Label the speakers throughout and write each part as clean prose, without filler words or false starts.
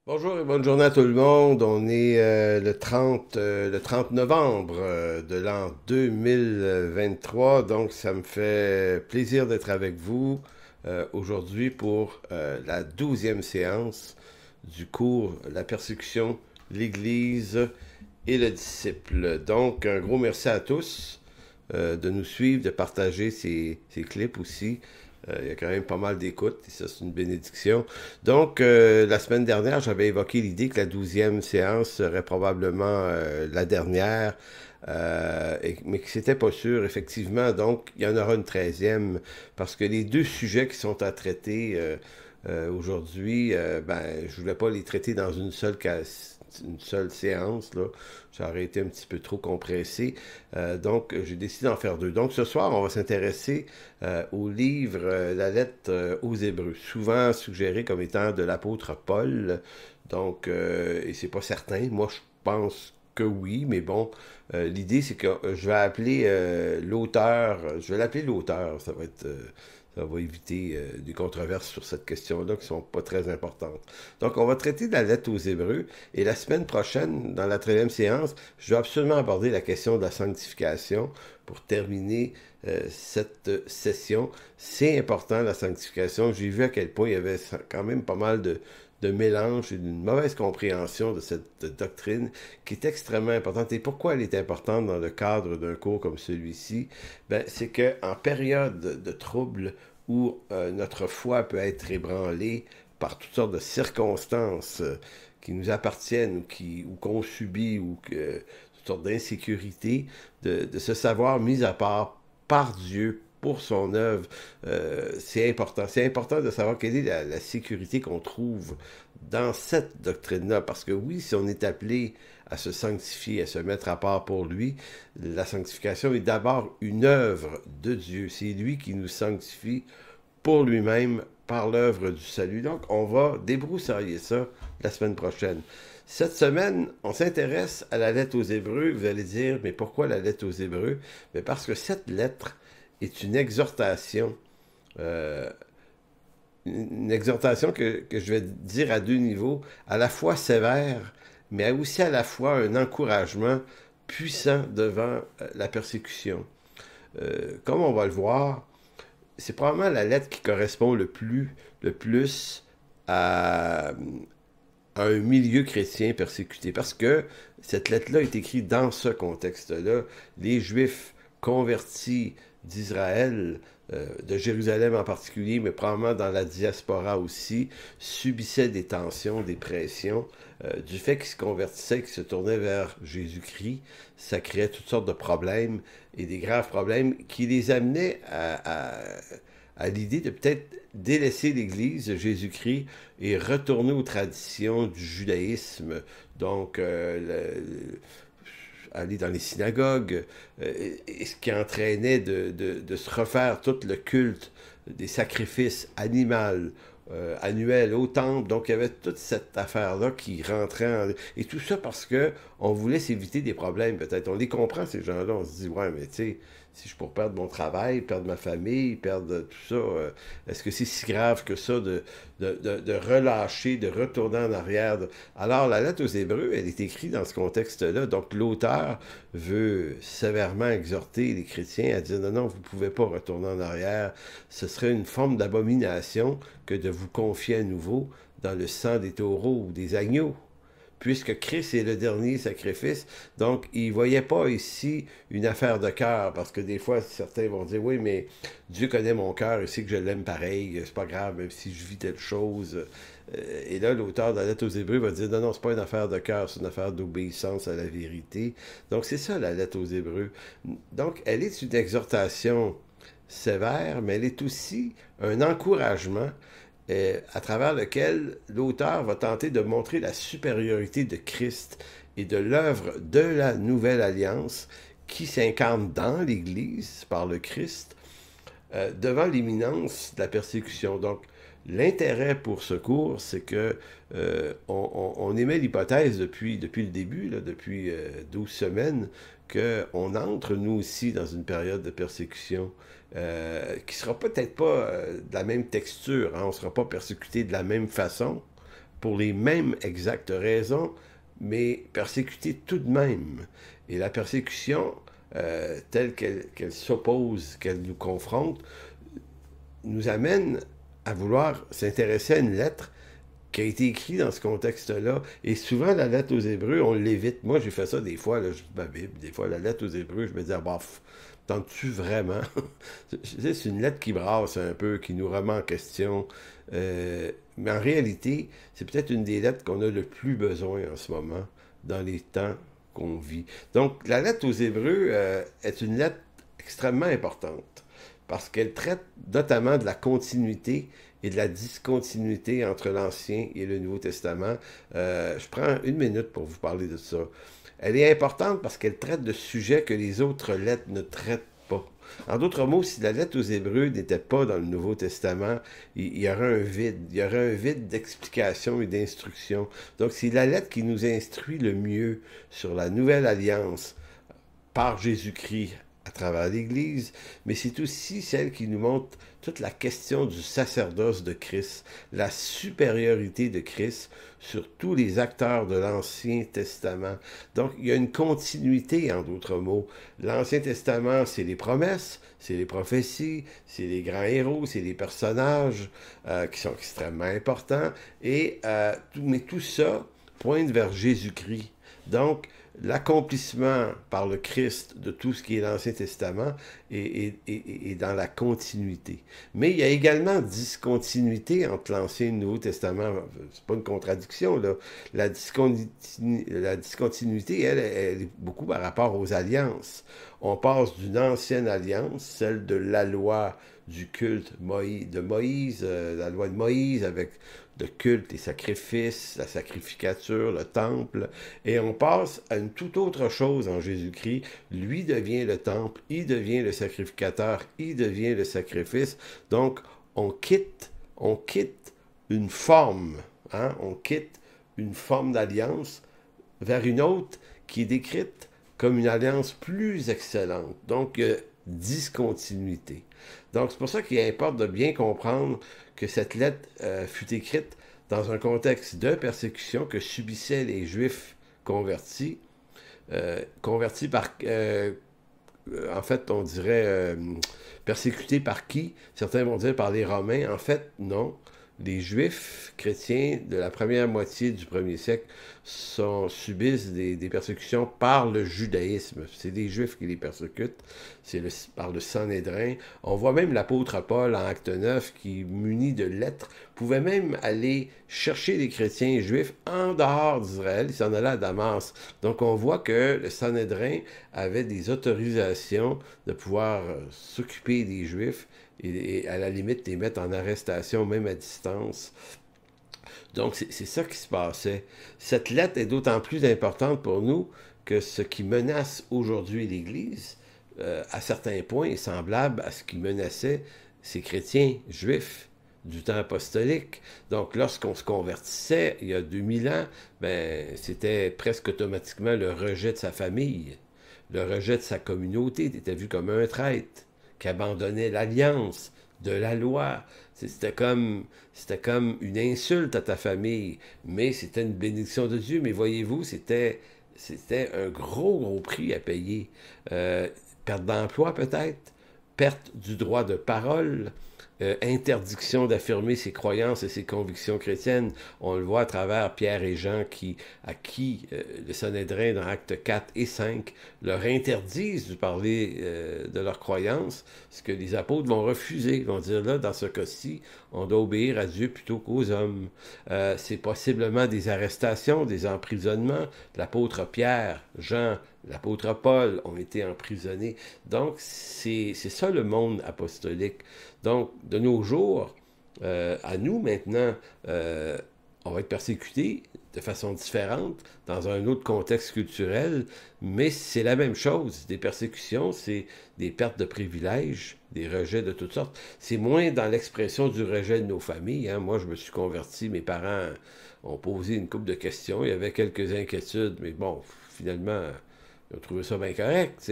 Speaker 1: Bonjour et bonne journée à tout le monde. On est le 30 novembre de l'an 2023, donc ça me fait plaisir d'être avec vous aujourd'hui pour la 12e séance du cours La persécution, l'Église et le disciple. Donc un gros merci à tous de nous suivre, de partager ces clips aussi. Il y a quand même pas mal d'écoutes et ça, c'est une bénédiction. Donc, la semaine dernière, j'avais évoqué l'idée que la 12e séance serait probablement la dernière, mais que c'était pas sûr, effectivement. Donc, il y en aura une 13e parce que les deux sujets qui sont à traiter aujourd'hui, ben, je voulais pas les traiter dans une seule séance, là. Ça aurait été un petit peu trop compressé. Donc, j'ai décidé d'en faire deux. Donc, ce soir, on va s'intéresser au livre La lettre aux Hébreux, souvent suggéré comme étant de l'apôtre Paul. Donc, et c'est pas certain. Moi, je pense que oui, mais bon, l'idée, c'est que je vais appeler l'auteur, je vais l'appeler l'auteur, ça va éviter des controverses sur cette question-là qui sont pas très importantes. Donc, on va traiter de la lettre aux Hébreux et la semaine prochaine, dans la 13e séance, je vais absolument aborder la question de la sanctification pour terminer cette session. C'est important, la sanctification. J'ai vu à quel point il y avait quand même pas mal de mélange et d'une mauvaise compréhension de cette doctrine qui est extrêmement importante. Et pourquoi elle est importante dans le cadre d'un cours comme celui-ci? Ben, c'est qu'en période de trouble où notre foi peut être ébranlée par toutes sortes de circonstances qui nous appartiennent ou qu'on subit toutes sortes d'insécurités, de se savoir mis à part par Dieu pour son œuvre, c'est important. C'est important de savoir quelle est la sécurité qu'on trouve dans cette doctrine-là. Parce que oui, si on est appelé à se sanctifier, à se mettre à part pour lui, la sanctification est d'abord une œuvre de Dieu. C'est lui qui nous sanctifie pour lui-même par l'œuvre du salut. Donc, on va débroussailler ça la semaine prochaine. Cette semaine, on s'intéresse à la lettre aux Hébreux. Vous allez dire, mais pourquoi la lettre aux Hébreux? Mais parce que cette lettre est euh, une exhortation que je vais dire à deux niveaux, à la fois sévère, mais aussi à la fois un encouragement puissant devant la persécution. Comme on va le voir, c'est probablement la lettre qui correspond le plus à un milieu chrétien persécuté. Parce que cette lettre-là est écrite dans ce contexte-là. Les Juifs convertis d'Israël, de Jérusalem en particulier, mais probablement dans la diaspora aussi, subissaient des tensions, des pressions, du fait qu'ils se convertissaient, qu'ils se tournaient vers Jésus-Christ. Ça créait toutes sortes de problèmes et des graves problèmes qui les amenaient à l'idée de peut-être délaisser l'Église de Jésus-Christ et retourner aux traditions du judaïsme, donc aller dans les synagogues, ce qui entraînait de se refaire tout le culte des sacrifices animaux annuels au temple. Donc il y avait toute cette affaire-là qui rentrait en... Et tout ça parce que on voulait s'éviter des problèmes, peut-être. On les comprend, ces gens-là. On se dit, ouais, mais tu sais, si je pour perdre mon travail, perdre ma famille, perdre tout ça, est-ce que c'est si grave que ça de relâcher, de retourner en arrière? Alors, la lettre aux Hébreux, elle est écrite dans ce contexte-là. Donc, l'auteur veut sévèrement exhorter les chrétiens à dire non, non, vous ne pouvez pas retourner en arrière. Ce serait une forme d'abomination que de vous confier à nouveau dans le sang des taureaux ou des agneaux, puisque Christ est le dernier sacrifice. Donc, il ne voyait pas ici une affaire de cœur, parce que des fois, certains vont dire, oui, mais Dieu connaît mon cœur, il sait que je l'aime pareil, c'est pas grave, même si je vis telle chose. Et là, l'auteur de la lettre aux Hébreux va dire, non, non, c'est pas une affaire de cœur, c'est une affaire d'obéissance à la vérité. Donc, c'est ça, la lettre aux Hébreux. Donc, elle est une exhortation sévère, mais elle est aussi un encouragement à travers lequel l'auteur va tenter de montrer la supériorité de Christ et de l'œuvre de la nouvelle alliance qui s'incarne dans l'Église par le Christ devant l'imminence de la persécution. Donc, l'intérêt pour ce cours, c'est que on émet l'hypothèse depuis le début, là, depuis 12 semaines, qu'on entre nous aussi dans une période de persécution qui sera peut-être pas de la même texture, hein, on ne sera pas persécuté de la même façon, pour les mêmes exactes raisons, mais persécutés tout de même. Et la persécution, telle qu'elle s'oppose, qu'elle nous confronte, nous amène à vouloir s'intéresser à une lettre qui a été écrite dans ce contexte-là. Et souvent, la lettre aux Hébreux, on l'évite. Moi, j'ai fait ça des fois, là, je lis ma Bible, des fois, la lettre aux Hébreux, je me dis, ah, bof, tentes-tu vraiment? C'est une lettre qui brasse un peu, qui nous remet en question. Mais en réalité, c'est peut-être une des lettres qu'on a le plus besoin en ce moment, dans les temps qu'on vit. Donc, la lettre aux Hébreux est une lettre extrêmement importante parce qu'elle traite notamment de la continuité et de la discontinuité entre l'Ancien et le Nouveau Testament. Je prends une minute pour vous parler de ça. Elle est importante parce qu'elle traite de sujets que les autres lettres ne traitent pas. En d'autres mots, si la lettre aux Hébreux n'était pas dans le Nouveau Testament, il y aurait un vide. Il y aurait un vide d'explication et d'instruction. Donc, c'est la lettre qui nous instruit le mieux sur la nouvelle alliance par Jésus-Christ à travers l'Église, mais c'est aussi celle qui nous montre toute la question du sacerdoce de Christ, la supériorité de Christ sur tous les acteurs de l'Ancien Testament. Donc, il y a une continuité, en d'autres mots. L'Ancien Testament, c'est les promesses, c'est les prophéties, c'est les grands héros, c'est les personnages qui sont extrêmement importants, mais tout ça pointe vers Jésus-Christ. Donc, l'accomplissement par le Christ de tout ce qui est l'Ancien Testament est dans la continuité. Mais il y a également discontinuité entre l'Ancien et le Nouveau Testament. C'est pas une contradiction, là. La discontinuité, elle est beaucoup par rapport aux alliances. On passe d'une ancienne alliance, celle de la loi du culte de Moïse, la loi de Moïse avec le culte, les sacrifices, la sacrificature, le temple, et on passe à une toute autre chose en Jésus-Christ. Lui devient le temple, il devient le sacrificateur, il devient le sacrifice. Donc, on quitte une forme, hein? On quitte une forme d'alliance vers une autre qui est décrite comme une alliance plus excellente. Donc, discontinuité. Donc, c'est pour ça qu'il importe de bien comprendre que cette lettre fut écrite dans un contexte de persécution que subissaient les Juifs convertis, en fait, on dirait persécutés par qui? Certains vont dire par les Romains. En fait, non. Les Juifs chrétiens de la première moitié du premier siècle subissent des persécutions par le judaïsme. C'est des Juifs qui les persécutent, par le Sanhédrin. On voit même l'apôtre Paul en Acte 9 qui, muni de lettres, pouvait même aller chercher les chrétiens juifs en dehors d'Israël. Il s'en allait à Damas. Donc on voit que le Sanhédrin avait des autorisations de pouvoir s'occuper des Juifs et à la limite les mettre en arrestation, même à distance. Donc c'est ça qui se passait. Cette lettre est d'autant plus importante pour nous que ce qui menace aujourd'hui l'Église, à certains points, est semblable à ce qui menaçait ces chrétiens juifs du temps apostolique. Donc, lorsqu'on se convertissait, il y a 2000 ans, c'était presque automatiquement le rejet de sa famille, le rejet de sa communauté. Il était vu comme un traître qui abandonnait l'alliance de la loi. C'était comme une insulte à ta famille, mais c'était une bénédiction de Dieu. Mais voyez-vous, c'était un gros prix à payer. Perte d'emploi peut-être, perte du droit de parole, interdiction d'affirmer ses croyances et ses convictions chrétiennes. On le voit à travers Pierre et Jean à qui le Sanhédrin dans Actes 4 et 5 leur interdisent de parler de leurs croyances, ce que les apôtres vont refuser. Ils vont dire là, dans ce cas-ci, on doit obéir à Dieu plutôt qu'aux hommes. C'est possiblement des arrestations, des emprisonnements. L'apôtre Pierre, Jean, l'apôtre Paul ont été emprisonnés. Donc, c'est ça le monde apostolique. Donc, de nos jours, à nous maintenant, on va être persécutés de façon différente, dans un autre contexte culturel, mais c'est la même chose. Des persécutions, c'est des pertes de privilèges, des rejets de toutes sortes. C'est moins dans l'expression du rejet de nos familles. Hein. Moi, je me suis converti, mes parents ont posé une couple de questions, il y avait quelques inquiétudes, mais bon, finalement, ils ont trouvé ça bien correct.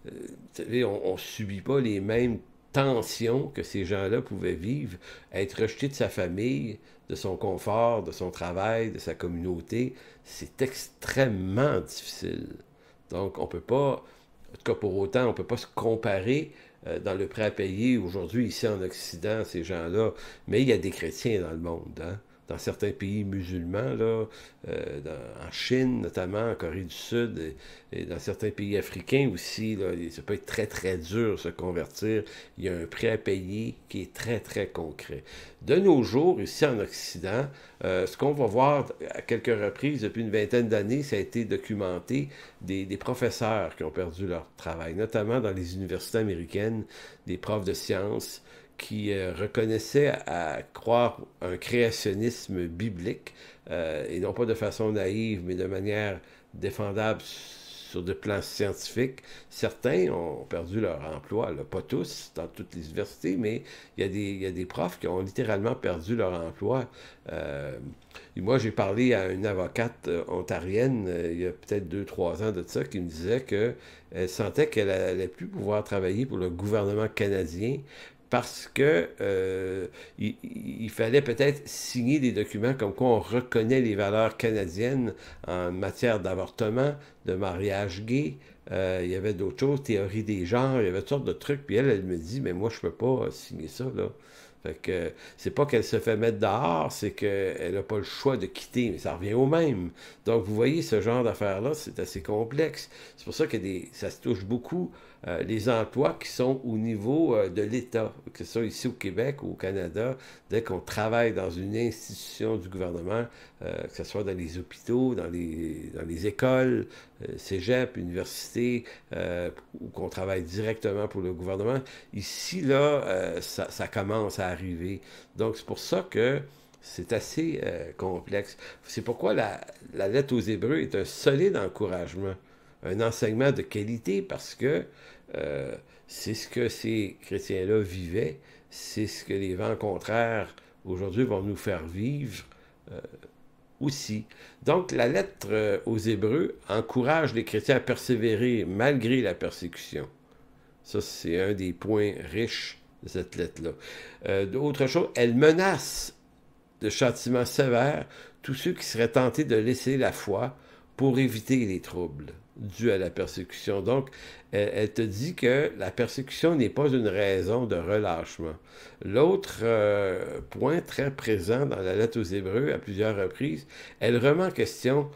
Speaker 1: Vous savez, on ne subit pas les mêmes tension que ces gens-là pouvaient vivre, être rejeté de sa famille, de son confort, de son travail, de sa communauté, c'est extrêmement difficile. Donc, on peut pas, en tout cas pour autant, on ne peut pas se comparer dans le prêt à payer aujourd'hui, ici en Occident, ces gens-là. Mais il y a des chrétiens dans le monde, hein? Dans certains pays musulmans, là, en Chine notamment, en Corée du Sud, et dans certains pays africains aussi, là, ça peut être très très dur de se convertir. Il y a un prêt à payer qui est très très concret. De nos jours, ici en Occident, ce qu'on va voir à quelques reprises depuis une vingtaine d'années, ça a été documenté des professeurs qui ont perdu leur travail, notamment dans les universités américaines, des profs de sciences qui reconnaissaient à croire un créationnisme biblique, et non pas de façon naïve, mais de manière défendable sur des plans scientifiques. Certains ont perdu leur emploi, là, pas tous, dans toutes les universités, mais il y a des profs qui ont littéralement perdu leur emploi. Et moi, j'ai parlé à une avocate ontarienne, il y a peut-être 2, 3 ans de ça, qui me disait qu'elle sentait qu'elle allait plus pouvoir travailler pour le gouvernement canadien parce que il fallait peut-être signer des documents comme quoi on reconnaît les valeurs canadiennes en matière d'avortement, de mariage gay. Il y avait d'autres choses, théorie des genres, il y avait toutes sortes de trucs. Puis elle me dit, mais moi, je peux pas signer ça, là. Fait que c'est pas qu'elle se fait mettre dehors, c'est qu'elle n'a pas le choix de quitter, mais ça revient au même. Donc, vous voyez, ce genre d'affaires-là, c'est assez complexe. C'est pour ça que ça se touche beaucoup les emplois qui sont au niveau de l'État, que ce soit ici au Québec ou au Canada, dès qu'on travaille dans une institution du gouvernement, que ce soit dans les hôpitaux, dans les écoles, cégep, universités, ou qu'on travaille directement pour le gouvernement, ici, là, ça commence à arriver. Donc, c'est pour ça que c'est assez complexe. C'est pourquoi la lettre aux Hébreux est un solide encouragement, un enseignement de qualité, parce que c'est ce que ces chrétiens-là vivaient, c'est ce que les vents contraires aujourd'hui vont nous faire vivre aussi. Donc, la lettre aux Hébreux encourage les chrétiens à persévérer malgré la persécution. Ça, c'est un des points riches de cette lettre-là. D'autre chose, elle menace de châtiments sévères tous ceux qui seraient tentés de laisser la foi pour éviter les troubles dus à la persécution. Donc, elle te dit que la persécution n'est pas une raison de relâchement. L'autre point très présent dans la lettre aux Hébreux à plusieurs reprises, elle remet en question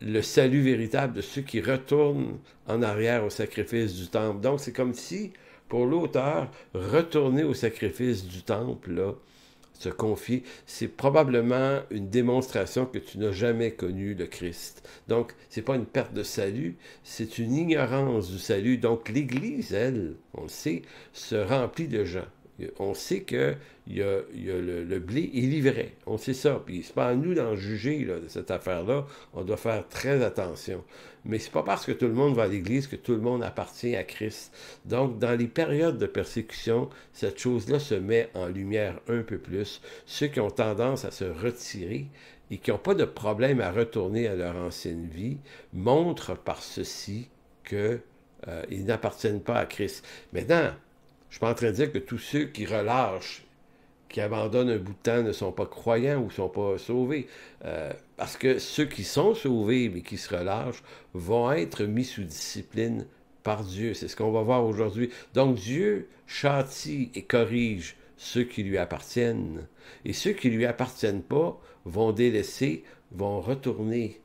Speaker 1: le salut véritable de ceux qui retournent en arrière au sacrifice du temple. Donc, c'est comme si, pour l'auteur, retourner au sacrifice du temple, là, se confier, c'est probablement une démonstration que tu n'as jamais connu le Christ. Donc, c'est pas une perte de salut, c'est une ignorance du salut. Donc, l'Église, elle, on le sait, se remplit de gens. On sait que le blé est livré. On sait ça. Puis c'est pas à nous d'en juger là, de cette affaire-là. On doit faire très attention. Mais c'est pas parce que tout le monde va à l'Église que tout le monde appartient à Christ. Donc, dans les périodes de persécution, cette chose-là se met en lumière un peu plus. Ceux qui ont tendance à se retirer et qui n'ont pas de problème à retourner à leur ancienne vie montrent par ceci qu'ils n'appartiennent pas à Christ. Maintenant, je ne suis pas en train de dire que tous ceux qui relâchent, qui abandonnent un bout de temps, ne sont pas croyants ou ne sont pas sauvés. Parce que ceux qui sont sauvés, mais qui se relâchent, vont être mis sous discipline par Dieu. C'est ce qu'on va voir aujourd'hui. Donc Dieu châtie et corrige ceux qui lui appartiennent. Et ceux qui ne lui appartiennent pas vont délaisser, vont retourner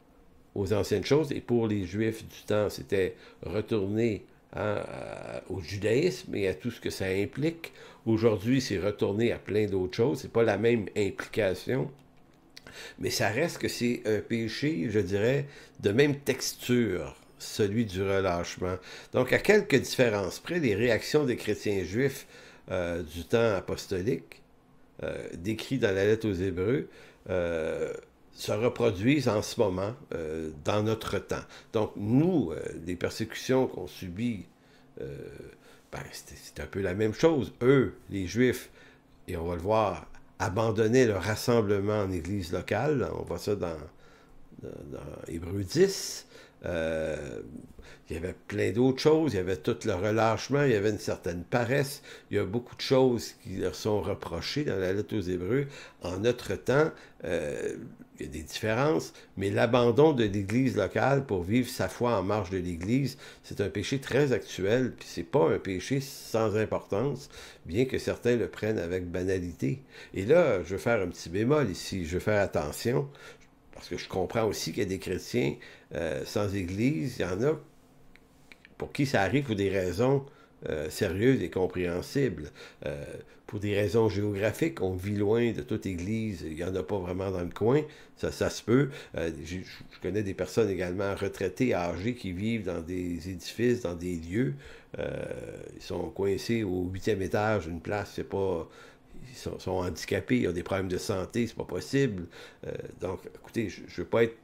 Speaker 1: aux anciennes choses. Et pour les Juifs du temps, c'était retourner au judaïsme et à tout ce que ça implique. Aujourd'hui, c'est retourné à plein d'autres choses. C'est pas la même implication, mais ça reste que c'est un péché, je dirais, de même texture, celui du relâchement. Donc, à quelques différences près, les réactions des chrétiens juifs du temps apostolique, décrits dans la lettre aux Hébreux, se reproduisent en ce moment dans notre temps. Donc, nous, les persécutions qu'on subit, c'est un peu la même chose. Eux, les Juifs, et on va le voir, abandonnaient le rassemblement en église locale. On voit ça dans Hébreux 10. Euh, il y avait plein d'autres choses, il y avait tout le relâchement, il y avait une certaine paresse, il y a beaucoup de choses qui leur sont reprochées dans la lettre aux Hébreux. En notre temps, il y a des différences, mais l'abandon de l'Église locale pour vivre sa foi en marge de l'Église, c'est un péché très actuel, puis c'est pas un péché sans importance, bien que certains le prennent avec banalité. Et là, je veux faire un petit bémol ici, je veux faire attention, parce que je comprends aussi qu'il y a des chrétiens sans Église, il y en a pour qui ça arrive pour des raisons sérieuses et compréhensibles. Pour des raisons géographiques, on vit loin de toute église, il n'y en a pas vraiment dans le coin, ça se peut. Je connais des personnes également retraitées, âgées, qui vivent dans des édifices, dans des lieux. Euh, Ils sont coincés au 8e étage d'une place, c'est pas... Sont handicapés, ils ont des problèmes de santé, c'est pas possible. Donc, écoutez, je ne veux pas être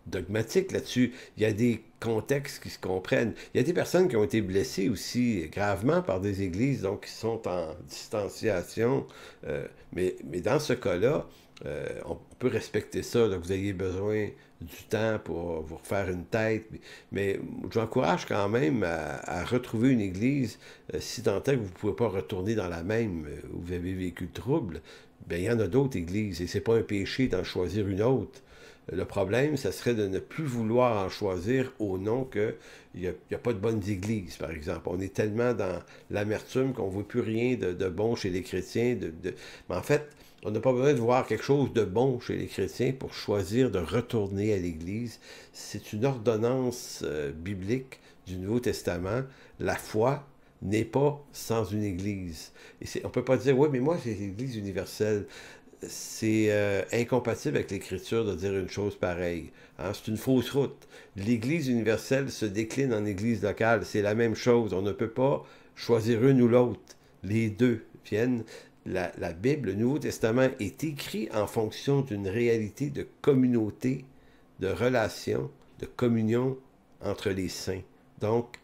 Speaker 1: dogmatique là-dessus. Il y a des contextes qui se comprennent. Il y a des personnes qui ont été blessées aussi gravement par des églises, donc qui sont en distanciation. Mais dans ce cas-là, on peut respecter ça, là, que vous ayez besoin du temps pour vous refaire une tête. Mais j'encourage quand même à retrouver une église, si tant est que vous ne pouvez pas retourner dans la même où vous avez vécu le trouble. Bien, il y en a d'autres églises et c'est pas un péché d'en choisir une autre. Le problème, ça serait de ne plus vouloir en choisir au nom qu'il n'y a pas de bonnes églises, par exemple. On est tellement dans l'amertume qu'on ne voit plus rien de bon chez les chrétiens. Mais en fait, on n'a pas besoin de voir quelque chose de bon chez les chrétiens pour choisir de retourner à l'Église. C'est une ordonnance biblique du Nouveau Testament. La foi n'est pas sans une Église. On ne peut pas dire, oui, mais moi, c'est l'Église universelle. C'est incompatible avec l'Écriture de dire une chose pareille. Hein? C'est une fausse route. L'Église universelle se décline en Église locale. C'est la même chose. On ne peut pas choisir une ou l'autre. Les deux viennent. La Bible, le Nouveau Testament, est écrit en fonction d'une réalité de communauté, de relation, de communion entre les saints. Donc,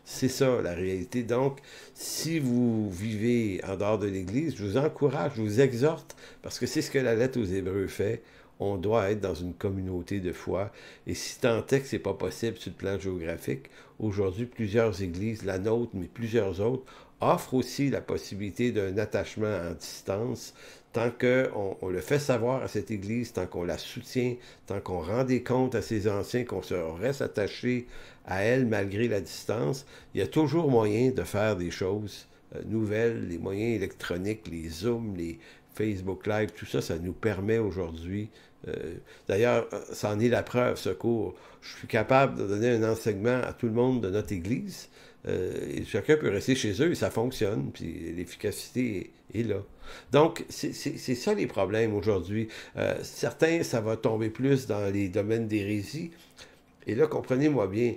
Speaker 1: c'est ça la réalité. Donc, si vous vivez en dehors de l'Église, je vous encourage, je vous exhorte, parce que c'est ce que la lettre aux Hébreux fait. On doit être dans une communauté de foi. Et si tant est que ce n'est pas possible sur le plan géographique, aujourd'hui, plusieurs églises, la nôtre, mais plusieurs autres, offrent aussi la possibilité d'un attachement en distance, tant qu'on le fait savoir à cette Église, tant qu'on la soutient, tant qu'on rend des comptes à ses anciens, qu'on se reste attaché à elle malgré la distance, il y a toujours moyen de faire des choses nouvelles, les moyens électroniques, les Zooms, les Facebook Live, tout ça, ça nous permet aujourd'hui. D'ailleurs, ça en est la preuve, ce cours. Je suis capable de donner un enseignement à tout le monde de notre Église. Et chacun peut rester chez eux et ça fonctionne, puis l'efficacité est là. Donc, c'est ça les problèmes aujourd'hui. Certains, ça va tomber plus dans les domaines d'hérésie. Et là, comprenez-moi bien,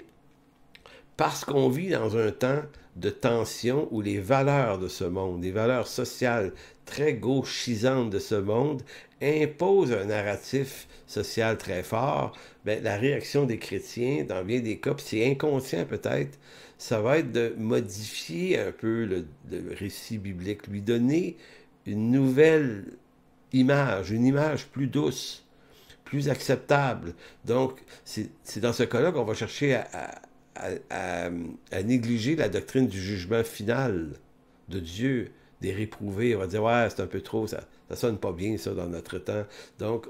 Speaker 1: parce qu'on vit dans un temps de tension où les valeurs de ce monde, les valeurs sociales très gauchisantes de ce monde, imposent un narratif social très fort, bien, la réaction des chrétiens, dans bien des cas, puis c'est inconscient peut-être, ça va être de modifier un peu le récit biblique, lui donner une nouvelle image, une image plus douce, plus acceptable. Donc, c'est dans ce cas-là qu'on va chercher à négliger la doctrine du jugement final de Dieu, des réprouvés. On va dire, ouais, c'est un peu trop, ça sonne pas bien, ça, dans notre temps. Donc,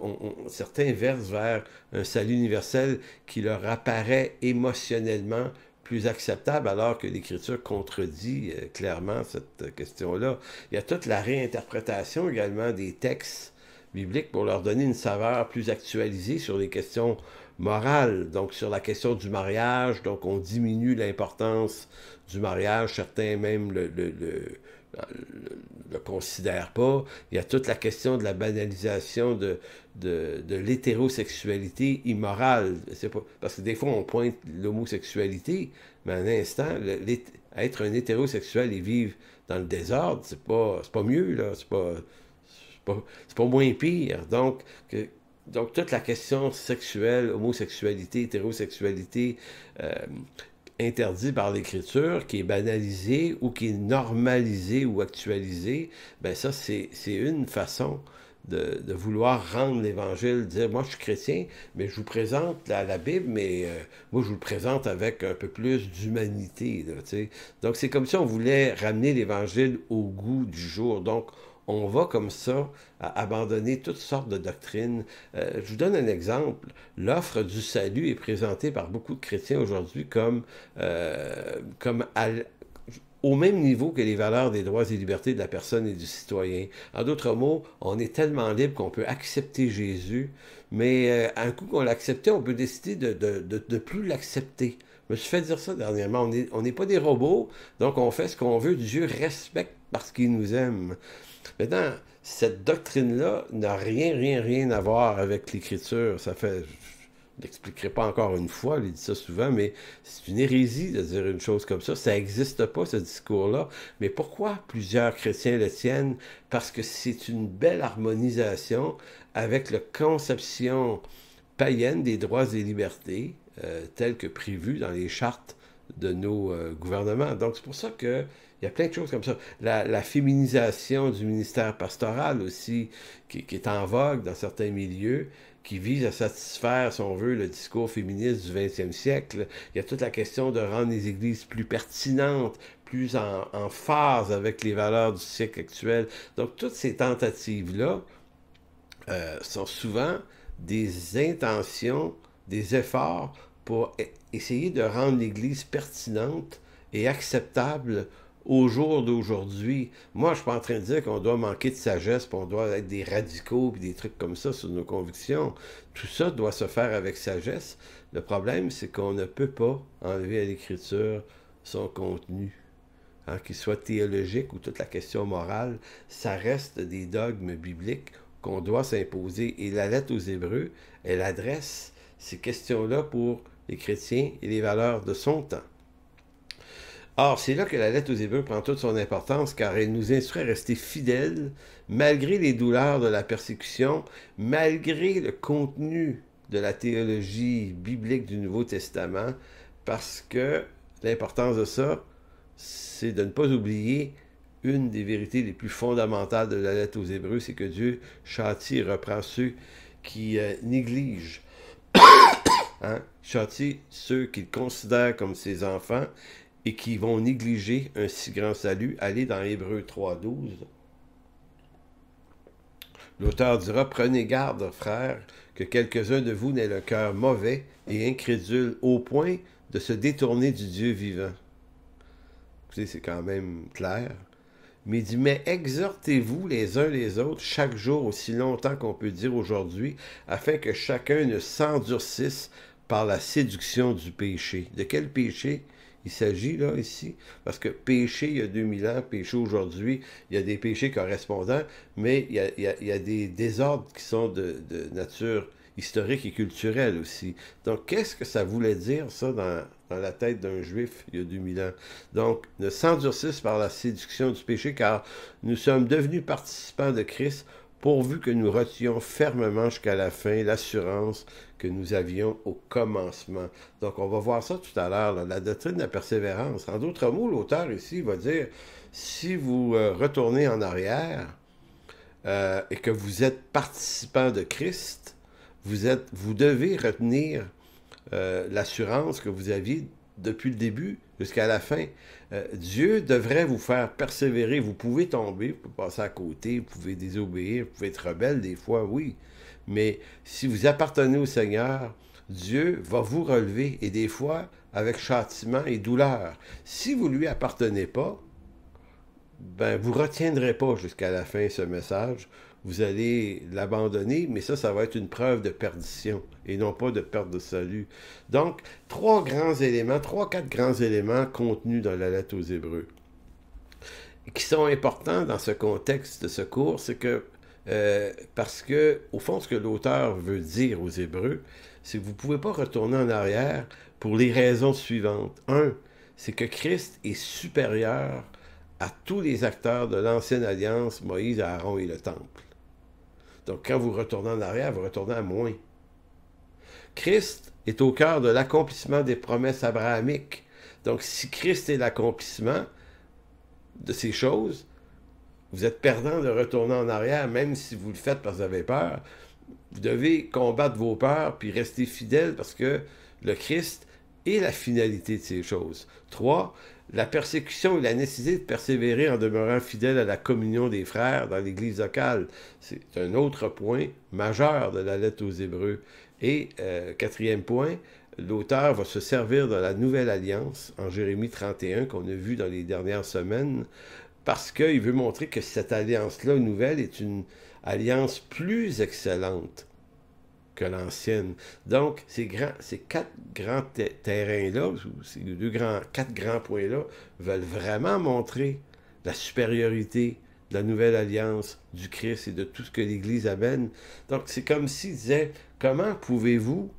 Speaker 1: certains versent vers un salut universel qui leur apparaît émotionnellement plus acceptable, alors que l'Écriture contredit clairement cette question-là. Il y a toute la réinterprétation également des textes bibliques pour leur donner une saveur plus actualisée sur les questions morales, donc sur la question du mariage, donc on diminue l'importance du mariage, certains même le considèrent pas. Il y a toute la question de la banalisation de l'hétérosexualité immorale. C'est pas, parce que des fois, on pointe l'homosexualité, mais à un instant, être un hétérosexuel et vivre dans le désordre, c'est pas mieux, là. C'est pas moins pire. Donc, toute la question sexuelle, homosexualité, hétérosexualité, interdit par l'Écriture, qui est banalisée ou qui est normalisée ou actualisée, ben ça, c'est une façon de vouloir rendre l'Évangile, dire, moi je suis chrétien, mais je vous présente la Bible, mais moi je vous le présente avec un peu plus d'humanité. Donc c'est comme si on voulait ramener l'Évangile au goût du jour. Donc on va comme ça à abandonner toutes sortes de doctrines. Je vous donne un exemple. L'offre du salut est présentée par beaucoup de chrétiens aujourd'hui comme au même niveau que les valeurs des droits et libertés de la personne et du citoyen. En d'autres mots, on est tellement libre qu'on peut accepter Jésus, mais un coup qu'on l'a accepté, on peut décider de ne plus l'accepter. Je me suis fait dire ça dernièrement. On n'est pas des robots, donc on fait ce qu'on veut. Dieu respecte parce qu'il nous aime. Maintenant, cette doctrine-là n'a rien à voir avec l'Écriture. Ça fait... Je n'expliquerai pas encore une fois, je dis ça souvent, mais c'est une hérésie de dire une chose comme ça. Ça n'existe pas, ce discours-là. Mais pourquoi plusieurs chrétiens le tiennent? Parce que c'est une belle harmonisation avec la conception païenne des droits et libertés, telles que prévues dans les chartes de nos gouvernements. Donc, c'est pour ça que il y a plein de choses comme ça. La féminisation du ministère pastoral aussi, qui est en vogue dans certains milieux, qui vise à satisfaire, si on veut, le discours féministe du 20e siècle. Il y a toute la question de rendre les églises plus pertinentes, plus en phase avec les valeurs du siècle actuel. Donc, toutes ces tentatives-là sont souvent des intentions, des efforts pour essayer de rendre l'Église pertinente et acceptable au jour d'aujourd'hui. Moi, je suis pas en train de dire qu'on doit manquer de sagesse, puis on doit être des radicaux, puis des trucs comme ça sur nos convictions. Tout ça doit se faire avec sagesse. Le problème, c'est qu'on ne peut pas enlever à l'Écriture son contenu. Qu'il soit théologique ou toute la question morale, ça reste des dogmes bibliques qu'on doit s'imposer. Et la lettre aux Hébreux, elle adresse ces questions-là pour les chrétiens et les valeurs de son temps. Or, c'est là que la lettre aux Hébreux prend toute son importance, car elle nous instruit à rester fidèles, malgré les douleurs de la persécution, malgré le contenu de la théologie biblique du Nouveau Testament, parce que l'importance de ça, c'est de ne pas oublier une des vérités les plus fondamentales de la lettre aux Hébreux, c'est que Dieu châtie et reprend ceux qui négligent. Châtie ceux qu'il considère comme ses enfants, et qui vont négliger un si grand salut. Allez dans Hébreux 3.12. L'auteur dira, « Prenez garde, frères, que quelques-uns de vous n'aient le cœur mauvais et incrédule au point de se détourner du Dieu vivant. » Écoutez, c'est quand même clair. Mais il dit, « Mais exhortez-vous les uns les autres chaque jour aussi longtemps qu'on peut dire aujourd'hui, afin que chacun ne s'endurcisse par la séduction du péché. » De quel péché il s'agit là, ici? Parce que péché il y a 2000 ans, péché aujourd'hui, il y a des péchés correspondants, mais il y a des désordres qui sont de nature historique et culturelle aussi. Donc, qu'est-ce que ça voulait dire, ça, dans la tête d'un juif il y a 2000 ans? Donc, ne s'endurcissent par la séduction du péché, car nous sommes devenus participants de Christ, pourvu que nous retenions fermement jusqu'à la fin l'assurance que nous avions au commencement. Donc, on va voir ça tout à l'heure, la doctrine de la persévérance. En d'autres mots, l'auteur ici va dire, si vous retournez en arrière et que vous êtes participant de Christ, vous devez retenir l'assurance que vous aviez depuis le début jusqu'à la fin. Dieu devrait vous faire persévérer. Vous pouvez tomber, vous pouvez passer à côté, vous pouvez désobéir, vous pouvez être rebelle des fois, oui. Mais si vous appartenez au Seigneur, Dieu va vous relever, et des fois avec châtiment et douleur. Si vous ne lui appartenez pas, ben vous ne retiendrez pas jusqu'à la fin ce message. Vous allez l'abandonner, mais ça va être une preuve de perdition et non pas de perte de salut. Donc, trois, quatre grands éléments contenus dans la lettre aux Hébreux qui sont importants dans ce contexte de ce cours, c'est que parce que, au fond, ce que l'auteur veut dire aux Hébreux, c'est que vous ne pouvez pas retourner en arrière pour les raisons suivantes. Un, c'est que Christ est supérieur à tous les acteurs de l'ancienne alliance, Moïse, Aaron et le temple. Donc, quand vous retournez en arrière, vous retournez à moins. Christ est au cœur de l'accomplissement des promesses abrahamiques. Donc, si Christ est l'accomplissement de ces choses, vous êtes perdant de retourner en arrière, même si vous le faites parce que vous avez peur. Vous devez combattre vos peurs, puis rester fidèle parce que le Christ est la finalité de ces choses. 3. La persécution et la nécessité de persévérer en demeurant fidèle à la communion des frères dans l'Église locale. C'est un autre point majeur de la lettre aux Hébreux. Et 4e point, l'auteur va se servir de la nouvelle alliance en Jérémie 31 qu'on a vu dans les dernières semaines parce qu'il veut montrer que cette alliance-là nouvelle est une alliance plus excellente que l'ancienne. Donc, ces quatre grands terrains-là, ces quatre grands points-là, veulent vraiment montrer la supériorité de la nouvelle alliance du Christ et de tout ce que l'Église amène. Donc, c'est comme s'il disait, comment pouvez-vous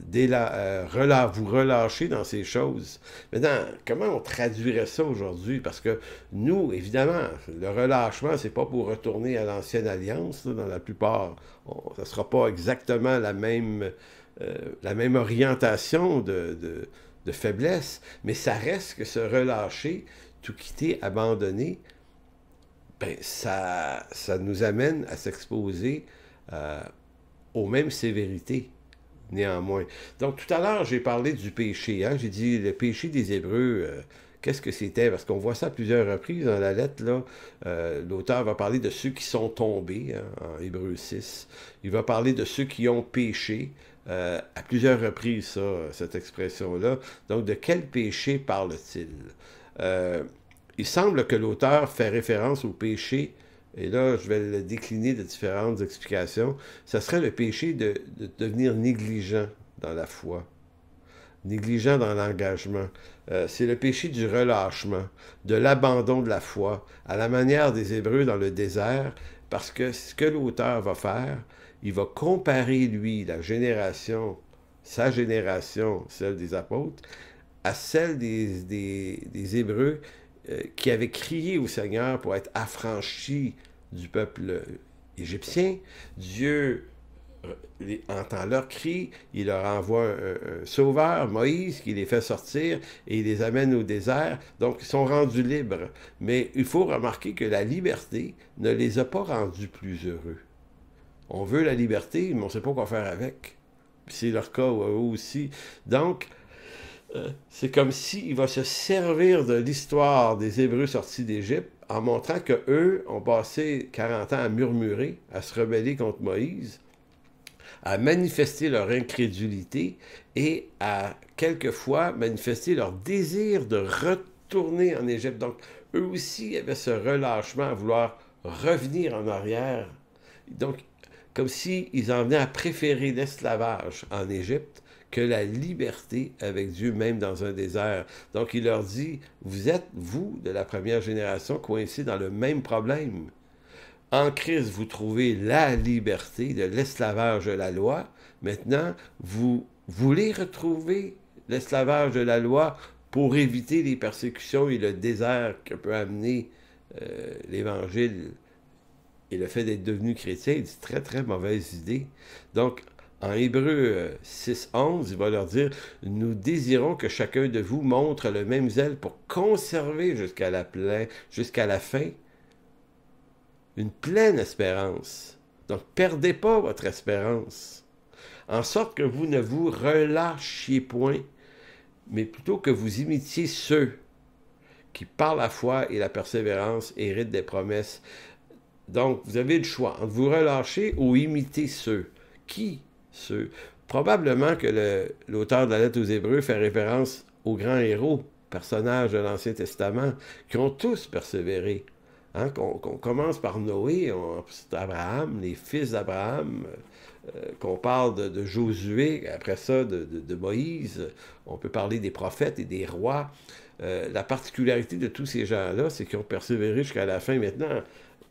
Speaker 1: vous relâcher dans ces choses? Maintenant, comment on traduirait ça aujourd'hui? Parce que nous, évidemment, le relâchement, c'est pas pour retourner à l'ancienne alliance. Là, dans la plupart, ça sera pas exactement la même orientation de faiblesse, mais ça reste que se relâcher, tout quitter, abandonner, ben ça nous amène à s'exposer aux mêmes sévérités. Néanmoins. Donc, tout à l'heure, j'ai parlé du péché. Hein? J'ai dit le péché des Hébreux, qu'est-ce que c'était? Parce qu'on voit ça à plusieurs reprises dans la lettre. Là, l'auteur va parler de ceux qui sont tombés, hein, en Hébreux 6. Il va parler de ceux qui ont péché. À plusieurs reprises, ça, cette expression-là. Donc, de quel péché parle-t-il? Il semble que l'auteur fait référence au péché. Et là, je vais le décliner de différentes explications. Ça serait le péché de devenir négligent dans la foi, négligent dans l'engagement. C'est le péché du relâchement, de l'abandon de la foi, à la manière des Hébreux dans le désert, parce que ce que l'auteur va faire, il va comparer, lui, sa génération, celle des apôtres, à celle des Hébreux qui avaient crié au Seigneur pour être affranchis du peuple égyptien. Dieu entend leur cri, il leur envoie un sauveur, Moïse, qui les fait sortir et il les amène au désert. Donc, ils sont rendus libres. Mais il faut remarquer que la liberté ne les a pas rendus plus heureux. On veut la liberté, mais on ne sait pas quoi faire avec. C'est leur cas eux aussi. Donc, c'est comme s'il va se servir de l'histoire des Hébreux sortis d'Égypte en montrant qu'eux ont passé 40 ans à murmurer, à se rebeller contre Moïse, à manifester leur incrédulité et à quelquefois manifester leur désir de retourner en Égypte. Donc, eux aussi avaient ce relâchement à vouloir revenir en arrière. Donc, comme s'ils en venaient à préférer l'esclavage en Égypte que la liberté avec Dieu, même dans un désert. Donc, il leur dit, vous êtes, vous, de la première génération, coincés dans le même problème. En Christ, vous trouvez la liberté de l'esclavage de la loi. Maintenant, vous voulez retrouver l'esclavage de la loi pour éviter les persécutions et le désert que peut amener l'Évangile et le fait d'être devenu chrétien. C'est une très, très mauvaise idée. Donc, en Hébreux 6.11, il va leur dire « Nous désirons que chacun de vous montre le même zèle pour conserver jusqu'à la fin une pleine espérance. Donc, perdez pas votre espérance, en sorte que vous ne vous relâchiez point, mais plutôt que vous imitiez ceux qui, par la foi et la persévérance, héritent des promesses. » Donc, vous avez le choix entre vous relâcher ou imiter ceux. Qui ceux? Probablement que l'auteur de la lettre aux Hébreux fait référence aux grands héros, personnages de l'Ancien Testament, qui ont tous persévéré. Hein, qu'on commence par Noé, Abraham, les fils d'Abraham, qu'on parle de Josué, après ça de Moïse, on peut parler des prophètes et des rois. La particularité de tous ces gens-là, c'est qu'ils ont persévéré jusqu'à la fin. Maintenant,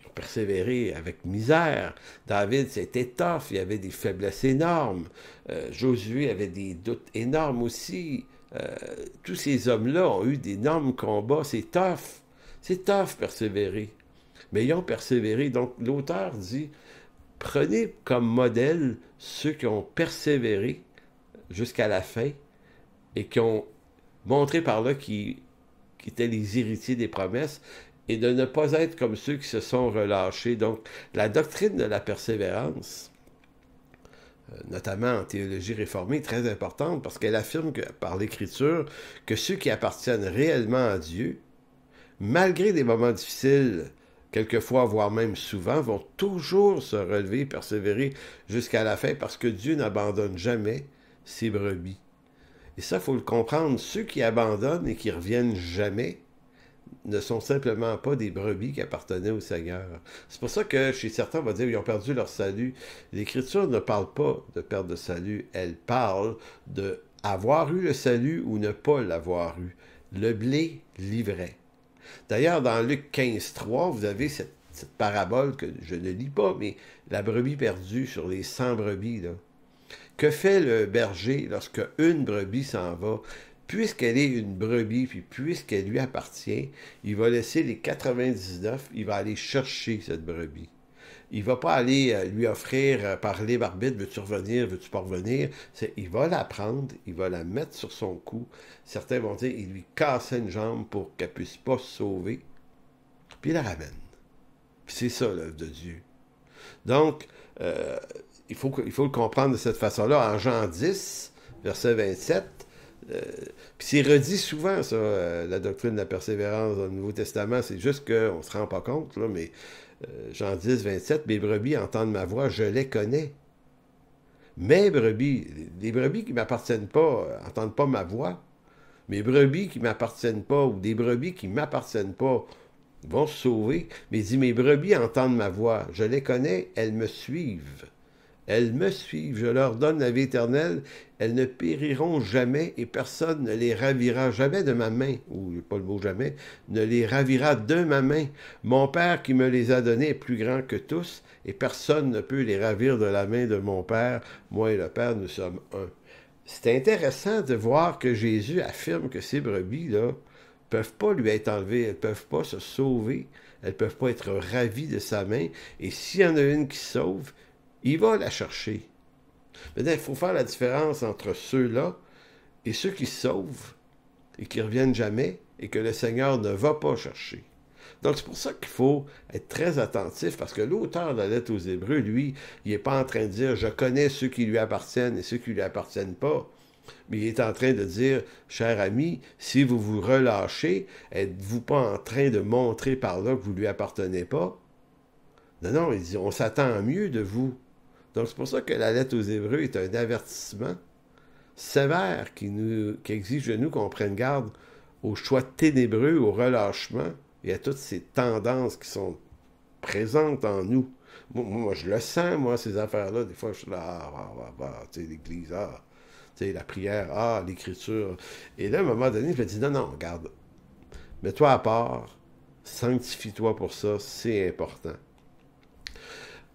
Speaker 1: ils ont persévéré avec misère. David, c'était tough, il y avait des faiblesses énormes. Josué avait des doutes énormes aussi. Tous ces hommes-là ont eu d'énormes combats, c'est tough. C'est tough persévérer. Mais ils ont persévéré. Donc, l'auteur dit, prenez comme modèle ceux qui ont persévéré jusqu'à la fin et qui ont montré par là qu'ils étaient les héritiers des promesses et de ne pas être comme ceux qui se sont relâchés. Donc, la doctrine de la persévérance, notamment en théologie réformée, est très importante parce qu'elle affirme par l'Écriture que ceux qui appartiennent réellement à Dieu, malgré des moments difficiles, quelquefois, voire même souvent, vont toujours se relever, persévérer jusqu'à la fin parce que Dieu n'abandonne jamais ses brebis. Et ça, il faut le comprendre. Ceux qui abandonnent et qui reviennent jamais ne sont simplement pas des brebis qui appartenaient au Seigneur. C'est pour ça que chez certains, on va dire qu'ils ont perdu leur salut. L'Écriture ne parle pas de perte de salut, elle parle de avoir eu le salut ou ne pas l'avoir eu. Le blé livrait. D'ailleurs, dans Luc 15,3, vous avez cette parabole que je ne lis pas, mais la brebis perdue sur les 100 brebis. Là. Que fait le berger lorsque une brebis s'en va? Puisqu'elle est une brebis, puis puisqu'elle lui appartient, il va laisser les 99, il va aller chercher cette brebis. Il ne va pas aller lui offrir par libre arbitre, veux-tu revenir, veux-tu pas revenir? Il va la prendre, il va la mettre sur son cou. Certains vont dire, il lui cassait une jambe pour qu'elle ne puisse pas se sauver. Puis il la ramène. Puis c'est ça l'œuvre de Dieu. Donc, il faut le comprendre de cette façon-là. En Jean 10, verset 27, puis c'est redit souvent, ça, la doctrine de la persévérance dans le Nouveau Testament. C'est juste qu'on ne se rend pas compte, là, mais Jean 10, 27, mes brebis entendent ma voix, je les connais. Mes brebis, les brebis qui ne m'appartiennent pas, n'entendent pas ma voix. Mes brebis qui ne m'appartiennent pas, ou des brebis qui ne m'appartiennent pas, vont se sauver. Mais il dit, mes brebis entendent ma voix, je les connais, elles me suivent. Elles me suivent, je leur donne la vie éternelle, elles ne périront jamais et personne ne les ravira jamais de ma main, ou pas le mot jamais, ne les ravira de ma main. Mon Père qui me les a donnés est plus grand que tous et personne ne peut les ravir de la main de mon Père. Moi et le Père, nous sommes un. C'est intéressant de voir que Jésus affirme que ces brebis-là ne peuvent pas lui être enlevées, elles ne peuvent pas se sauver, elles ne peuvent pas être ravies de sa main. Et s'il y en a une qui se sauve, il va la chercher. Maintenant, il faut faire la différence entre ceux-là et ceux qui se sauvent et qui ne reviennent jamais et que le Seigneur ne va pas chercher. Donc, c'est pour ça qu'il faut être très attentif parce que l'auteur de la lettre aux Hébreux, lui, il n'est pas en train de dire « je connais ceux qui lui appartiennent et ceux qui ne lui appartiennent pas ». Mais il est en train de dire « cher ami, si vous vous relâchez, êtes-vous pas en train de montrer par là que vous ne lui appartenez pas? » Non, non, il dit « on s'attend à mieux de vous ». Donc, c'est pour ça que la lettre aux Hébreux est un avertissement sévère qui exige de nous qu'on prenne garde au choix ténébreux, au relâchement et à toutes ces tendances qui sont présentes en nous. Moi je le sens, moi, ces affaires-là. Des fois, je suis là, tu sais, l'Église, tu sais, la prière, l'Écriture. Et là, à un moment donné, je me dis, non, regarde, mets-toi à part, sanctifie-toi pour ça, c'est important.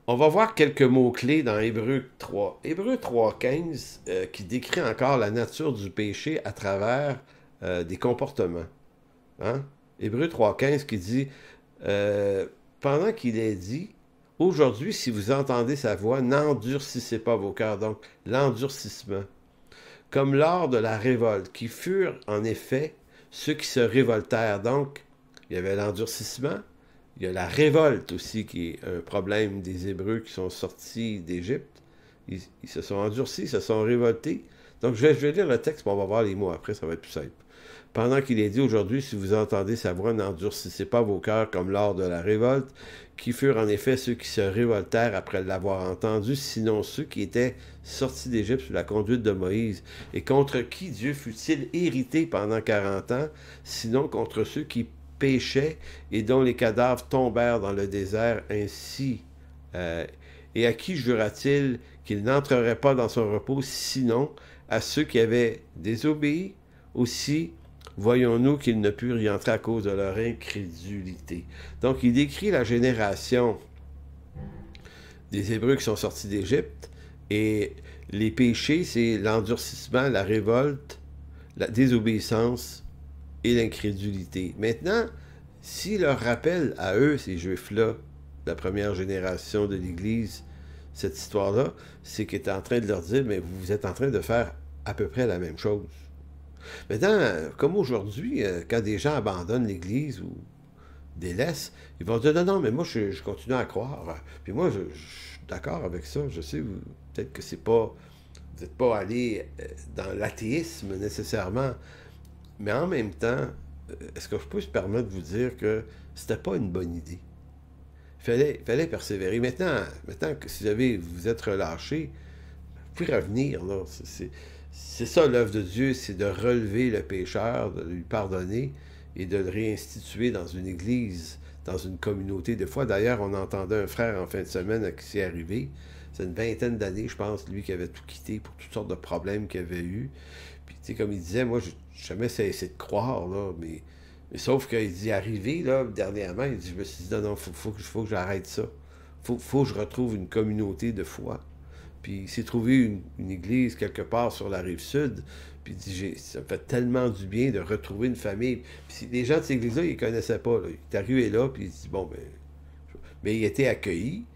Speaker 1: On va voir quelques mots-clés dans Hébreux 3. Hébreux 3,15 qui décrit encore la nature du péché à travers des comportements. Hein? Hébreux 3,15 qui dit pendant qu'il est dit « Aujourd'hui, si vous entendez sa voix, n'endurcissez pas vos cœurs. » Donc, l'endurcissement. Comme lors de la révolte, qui furent en effet ceux qui se révoltèrent. Donc, il y avait l'endurcissement. Il y a la révolte aussi, qui est un problème des Hébreux qui sont sortis d'Égypte. Ils se sont endurcis, ils se sont révoltés. Donc, je vais lire le texte, puis on va voir les mots après, ça va être plus simple. Pendant qu'il est dit aujourd'hui, si vous entendez sa voix, n'endurcissez pas vos cœurs comme lors de la révolte, qui furent en effet ceux qui se révoltèrent après l'avoir entendu, sinon ceux qui étaient sortis d'Égypte sous la conduite de Moïse, et contre qui Dieu fut-il irrité pendant 40 ans, sinon contre ceux qui péchaient et dont les cadavres tombèrent dans le désert ainsi. Et à qui jura-t-il qu'il n'entrerait pas dans son repos, sinon à ceux qui avaient désobéi? Aussi, voyons-nous qu'ils ne purent y entrer à cause de leur incrédulité. Donc, il décrit la génération des Hébreux qui sont sortis d'Égypte, et les péchés, c'est l'endurcissement, la révolte, la désobéissance et l'incrédulité. Maintenant, s'il leur rappelle à eux, ces Juifs-là, la première génération de l'Église, cette histoire-là, c'est qu'il est en train de leur dire, mais vous êtes en train de faire à peu près la même chose. Maintenant, comme aujourd'hui, quand des gens abandonnent l'Église ou délaissent, ils vont dire non, non, mais moi je continue à croire. Puis moi, je suis d'accord avec ça. Je sais, peut-être que c'est pas. Vous n'êtes pas allé dans l'athéisme nécessairement, mais en même temps, est-ce que je peux se permettre de vous dire que c'était pas une bonne idée? Il fallait persévérer. Maintenant que si vous êtes relâché, vous pouvez revenir. Là. C'est ça l'œuvre de Dieu, c'est de relever le pécheur, de lui pardonner et de le réinstituer dans une église, dans une communauté de foi. D'ailleurs, on entendait un frère en fin de semaine à qui c'est arrivé. C'est une vingtaine d'années, je pense, lui qui avait tout quitté pour toutes sortes de problèmes qu'il avait eu. Puis, tu sais, comme il disait, moi, j'ai jamais cessé de croire, là, mais sauf qu'il dit, arrivé, là, dernièrement, il dit, je me suis dit, non, non, faut que j'arrête ça. Faut que je retrouve une communauté de foi. Puis il s'est trouvé une église quelque part sur la rive sud. Puis il dit, ça me fait tellement du bien de retrouver une famille. Puis les gens de cette église-là, ils ne connaissaient pas. Là. Il est arrivé là, puis il dit, bon, ben... Mais il a été accueilli,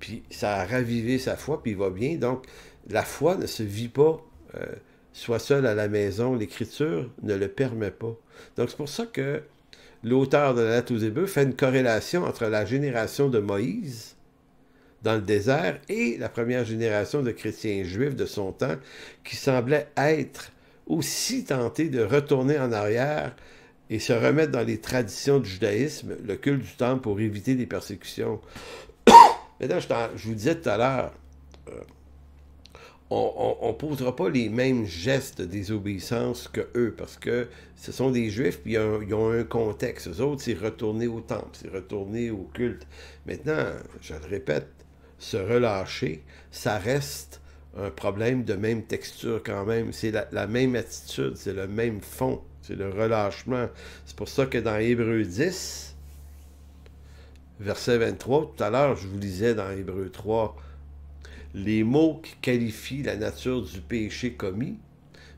Speaker 1: puis ça a ravivé sa foi, puis il va bien. Donc, la foi ne se vit pas soit seul à la maison. L'Écriture ne le permet pas. Donc, c'est pour ça que l'auteur de la lettre aux Hébreux fait une corrélation entre la génération de Moïse dans le désert et la première génération de chrétiens juifs de son temps qui semblaient être aussi tentés de retourner en arrière et se remettre dans les traditions du judaïsme, le culte du temple pour éviter des persécutions. Maintenant, je vous disais tout à l'heure, on ne posera pas les mêmes gestes de désobéissance que eux, parce que ce sont des Juifs, puis ils ont un contexte. Eux autres, c'est retourner au temple, c'est retourner au culte. Maintenant, je le répète, se relâcher, ça reste un problème de même texture quand même. C'est la même attitude, c'est le même fond, c'est le relâchement. C'est pour ça que dans Hébreux 10, verset 23, tout à l'heure, je vous lisais dans Hébreux 3, les mots qui qualifient la nature du péché commis.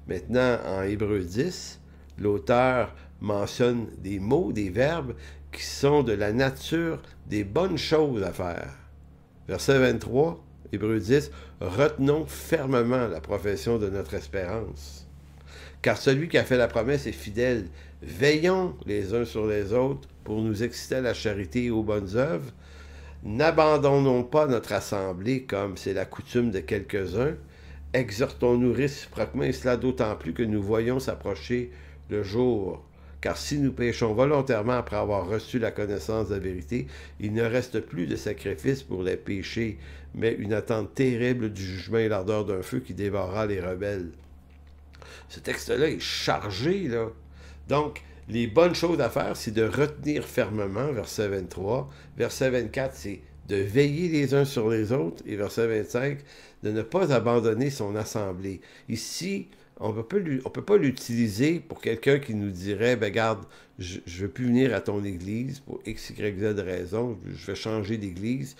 Speaker 1: Maintenant, en Hébreux 10, l'auteur mentionne des mots, des verbes qui sont de la nature des bonnes choses à faire. Verset 23, Hébreux 10, retenons fermement la profession de notre espérance. Car celui qui a fait la promesse est fidèle. Veillons les uns sur les autres pour nous exciter à la charité et aux bonnes œuvres. N'abandonnons pas notre assemblée comme c'est la coutume de quelques-uns. Exhortons-nous réciproquement, et cela d'autant plus que nous voyons s'approcher le jour. Car si nous péchons volontairement après avoir reçu la connaissance de la vérité, il ne reste plus de sacrifice pour les péchés, mais une attente terrible du jugement et l'ardeur d'un feu qui dévorera les rebelles. Ce texte-là est chargé, là. Donc, les bonnes choses à faire, c'est de retenir fermement, verset 23. Verset 24, c'est de veiller les uns sur les autres. Et verset 25, de ne pas abandonner son assemblée. Ici, on ne peut pas l'utiliser pour quelqu'un qui nous dirait, ben garde, je ne veux plus venir à ton église pour X, Y, Z raison, je vais changer d'église.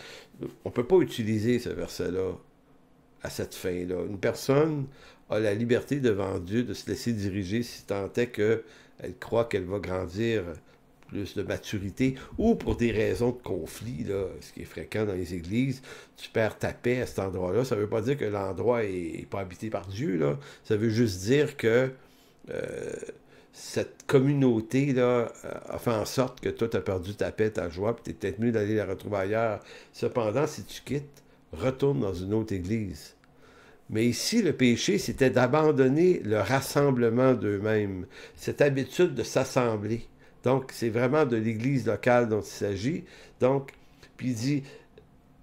Speaker 1: On ne peut pas utiliser ce verset-là à cette fin-là. Une personne a la liberté devant Dieu de se laisser diriger si tant est qu'elle croit qu'elle va grandir plus de maturité, ou pour des raisons de conflit, là, ce qui est fréquent dans les églises, tu perds ta paix à cet endroit-là. Ça ne veut pas dire que l'endroit n'est pas habité par Dieu, là. Ça veut juste dire que cette communauté-là a fait en sorte que toi, tu as perdu ta paix, ta joie, puis tu es peut-être mieux d'aller la retrouver ailleurs. Cependant, si tu quittes, retourne dans une autre église. Mais ici, le péché, c'était d'abandonner le rassemblement d'eux-mêmes, cette habitude de s'assembler. Donc, c'est vraiment de l'église locale dont il s'agit. Donc, puis il dit,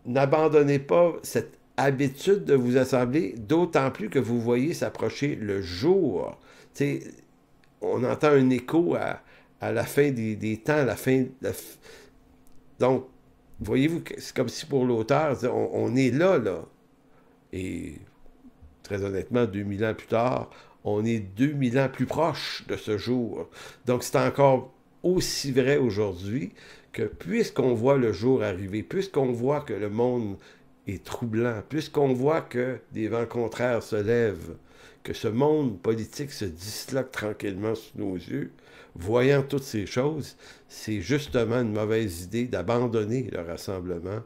Speaker 1: n'abandonnez pas cette habitude de vous assembler, d'autant plus que vous voyez s'approcher le jour. Tu sais, on entend un écho à la fin des temps, à la fin... Donc, voyez-vous, c'est comme si pour l'auteur, on est là, là. Et très honnêtement, 2000 ans plus tard, on est 2000 ans plus proche de ce jour. Donc, c'est encore aussi vrai aujourd'hui que puisqu'on voit le jour arriver, puisqu'on voit que le monde est troublant, puisqu'on voit que des vents contraires se lèvent, que ce monde politique se disloque tranquillement sous nos yeux, voyant toutes ces choses, c'est justement une mauvaise idée d'abandonner le rassemblement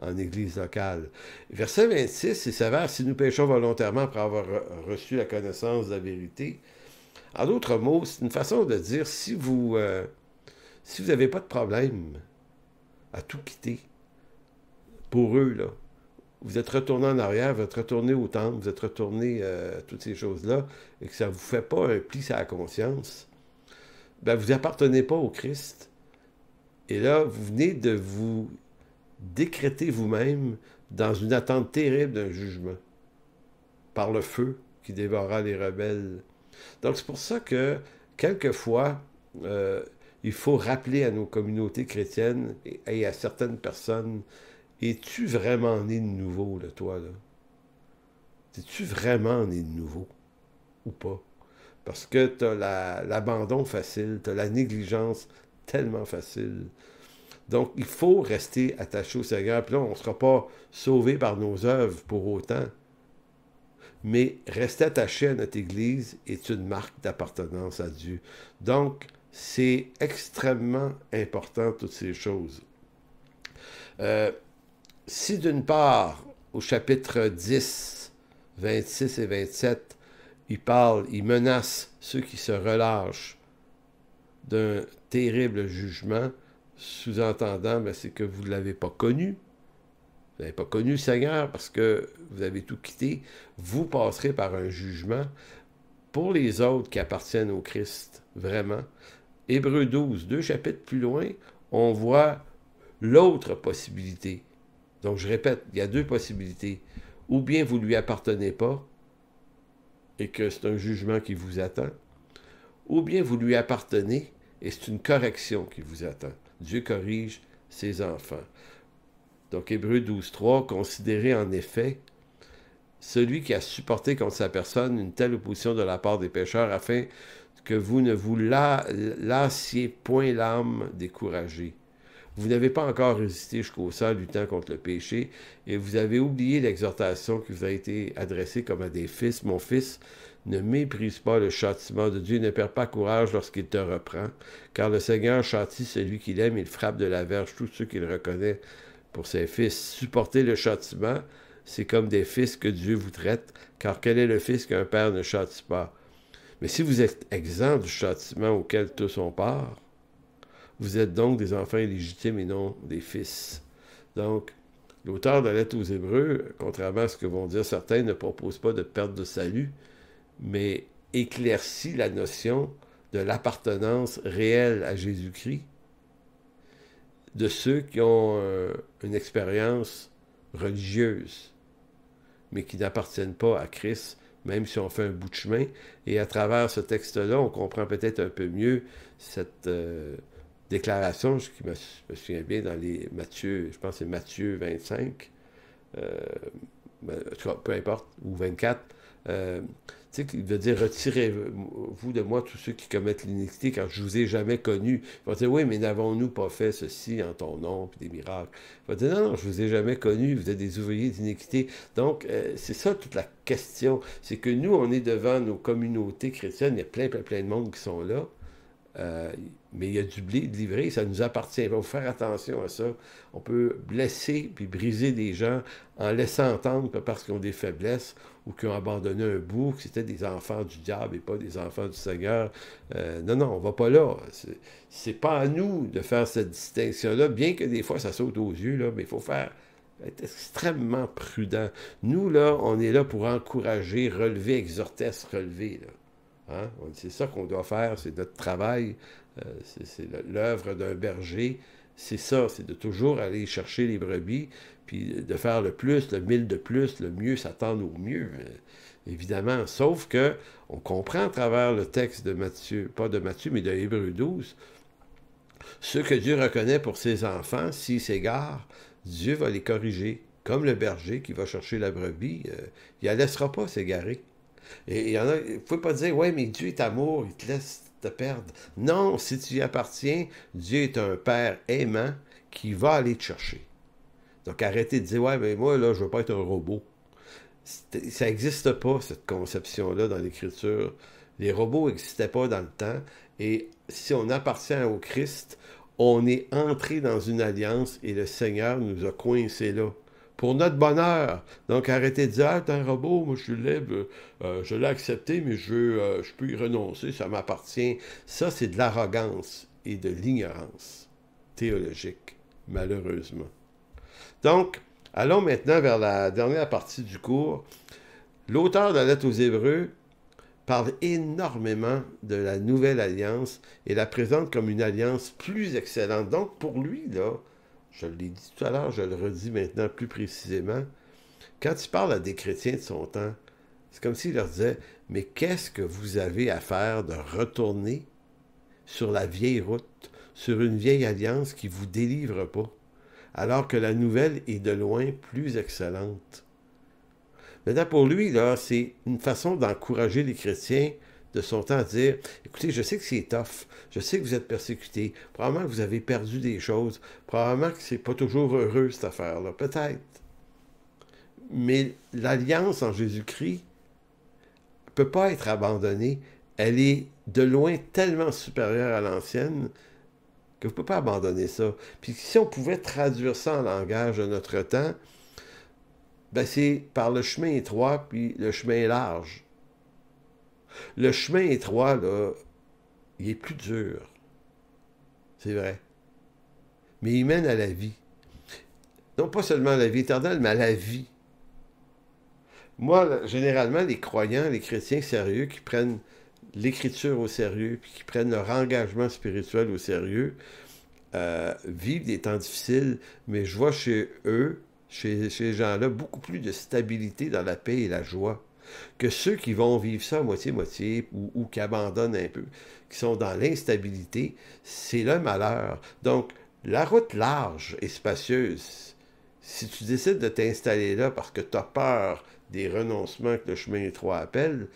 Speaker 1: en église locale. Verset 26, c'est sévère, si nous péchons volontairement après avoir reçu la connaissance de la vérité. En d'autres mots, c'est une façon de dire, si vous Si vous n'avez pas de problème à tout quitter, pour eux, là, vous êtes retourné en arrière, vous êtes retourné au temple, vous êtes retourné à toutes ces choses-là, et que ça ne vous fait pas un pli sur la conscience, ben vous n'appartenez pas au Christ. Et là, vous venez de vous décréter vous-même dans une attente terrible d'un jugement, par le feu qui dévorera les rebelles. Donc c'est pour ça que, quelquefois, il faut rappeler à nos communautés chrétiennes et à certaines personnes, es-tu vraiment né de nouveau, là, toi, là? Es-tu vraiment né de nouveau ou pas? Parce que tu as l'abandon facile, tu as la négligence tellement facile. Donc, il faut rester attaché au Seigneur. Puis là, on ne sera pas sauvé par nos œuvres pour autant. Mais rester attaché à notre Église est une marque d'appartenance à Dieu. Donc, c'est extrêmement important, toutes ces choses. Si d'une part, au chapitre 10, 26 et 27, il menace ceux qui se relâchent d'un terrible jugement, sous-entendant, ben, c'est que vous ne l'avez pas connu. Vous n'avez pas connu le Seigneur parce que vous avez tout quitté. Vous passerez par un jugement. Pour les autres qui appartiennent au Christ, vraiment, Hébreux 12, 2 chapitres plus loin, on voit l'autre possibilité. Donc, je répète, il y a deux possibilités. Ou bien vous ne lui appartenez pas et que c'est un jugement qui vous attend, ou bien vous lui appartenez et c'est une correction qui vous attend. Dieu corrige ses enfants. Donc, Hébreux 12, 3, considérez en effet celui qui a supporté contre sa personne une telle opposition de la part des pécheurs afin que vous ne vous lassiez point l'âme découragée. Vous n'avez pas encore résisté jusqu'au sang, luttant contre le péché, et vous avez oublié l'exhortation qui vous a été adressée comme à des fils. Mon fils, ne méprise pas le châtiment de Dieu, ne perds pas courage lorsqu'il te reprend, car le Seigneur châtie celui qu'il aime, il frappe de la verge tous ceux qu'il reconnaît pour ses fils. Supporter le châtiment, c'est comme des fils que Dieu vous traite, car quel est le fils qu'un père ne châtie pas? Mais si vous êtes exempt du châtiment auquel tous ont part, vous êtes donc des enfants illégitimes et non des fils. Donc, l'auteur de la lettre aux Hébreux, contrairement à ce que vont dire certains, ne propose pas de perte de salut, mais éclaircit la notion de l'appartenance réelle à Jésus-Christ de ceux qui ont une expérience religieuse, mais qui n'appartiennent pas à Christ, même si on fait un bout de chemin. Et à travers ce texte-là, on comprend peut-être un peu mieux cette déclaration, qui me souviens bien dans les Matthieu, je pense que c'est Matthieu 25, peu importe, ou 24, tu sais, il veut dire, retirez-vous de moi tous ceux qui commettent l'iniquité, car je vous ai jamais connu. Il va dire, oui, mais n'avons-nous pas fait ceci en ton nom, puis des miracles. Il va dire, non, je vous ai jamais connu, vous êtes des ouvriers d'iniquité. Donc, c'est ça toute la question. C'est que nous, on est devant nos communautés chrétiennes, il y a plein de monde qui sont là, mais il y a du blé de livré, ça nous appartient. Il faut faire attention à ça. On peut blesser puis briser des gens en laissant entendre que parce qu'ils ont des faiblesses ou qu'ils ont abandonné un bout, que c'était des enfants du diable et pas des enfants du Seigneur. Non, on va pas là. C'est pas à nous de faire cette distinction-là, bien que des fois ça saute aux yeux, là, mais il faut être extrêmement prudent. Nous, là, on est là pour encourager, relever, exhorter à se relever, là. Hein? C'est ça qu'on doit faire, c'est notre travail, c'est l'œuvre d'un berger, c'est ça, c'est de toujours aller chercher les brebis, puis de faire le plus, le 1000 de plus, le mieux s'attendre au mieux, évidemment, sauf que on comprend à travers le texte de Matthieu, pas de Matthieu, mais de Hébreux 12, ceux que Dieu reconnaît pour ses enfants, s'ils s'égarent, Dieu va les corriger, comme le berger qui va chercher la brebis, il ne la laissera pas s'égarer. Et il y en a, il ne faut pas dire, ouais, mais Dieu est amour, il te laisse te perdre. Non, si tu y appartiens, Dieu est un Père aimant qui va aller te chercher. Donc arrêtez de dire, ouais, mais moi, là, je ne veux pas être un robot. Ça n'existe pas, cette conception-là, dans l'Écriture. Les robots n'existaient pas dans le temps. Et si on appartient au Christ, on est entré dans une alliance et le Seigneur nous a coincés là. Pour notre bonheur. Donc, arrêtez de dire, ah, t'es un robot, moi je suis libre, je l'ai accepté, mais je peux y renoncer, ça m'appartient. Ça, c'est de l'arrogance. et de l'ignorance théologique, malheureusement. Donc, allons maintenant vers la dernière partie du cours. L'auteur de la lettre aux Hébreux parle énormément de la nouvelle alliance et la présente comme une alliance plus excellente. Donc, pour lui, là, je l'ai dit tout à l'heure, je le redis maintenant plus précisément, quand il parle à des chrétiens de son temps, c'est comme s'il leur disait, mais qu'est-ce que vous avez à faire de retourner sur la vieille route, sur une vieille alliance qui ne vous délivre pas, alors que la nouvelle est de loin plus excellente? Maintenant, pour lui, là, c'est une façon d'encourager les chrétiens de son temps à dire, écoutez, je sais que c'est tough, je sais que vous êtes persécutés, probablement que vous avez perdu des choses, probablement que c'est pas toujours heureux, cette affaire-là, peut-être. Mais l'alliance en Jésus-Christ ne peut pas être abandonnée. Elle est de loin tellement supérieure à l'ancienne que vous ne pouvez pas abandonner ça. Puis si on pouvait traduire ça en langage de notre temps, ben c'est par le chemin étroit puis le chemin large. Le chemin étroit, là, il est plus dur. C'est vrai. Mais il mène à la vie. Non pas seulement à la vie éternelle, mais à la vie. Moi, généralement, les croyants, les chrétiens sérieux qui prennent l'Écriture au sérieux puis qui prennent leur engagement spirituel au sérieux, vivent des temps difficiles, mais je vois chez eux, chez ces gens-là, beaucoup plus de stabilité dans la paix et la joie que ceux qui vont vivre ça à moitié-moitié ou qui abandonnent un peu, qui sont dans l'instabilité. C'est le malheur. Donc, la route large et spacieuse, si tu décides de t'installer là parce que tu as peur des renoncements que le chemin étroit appelle,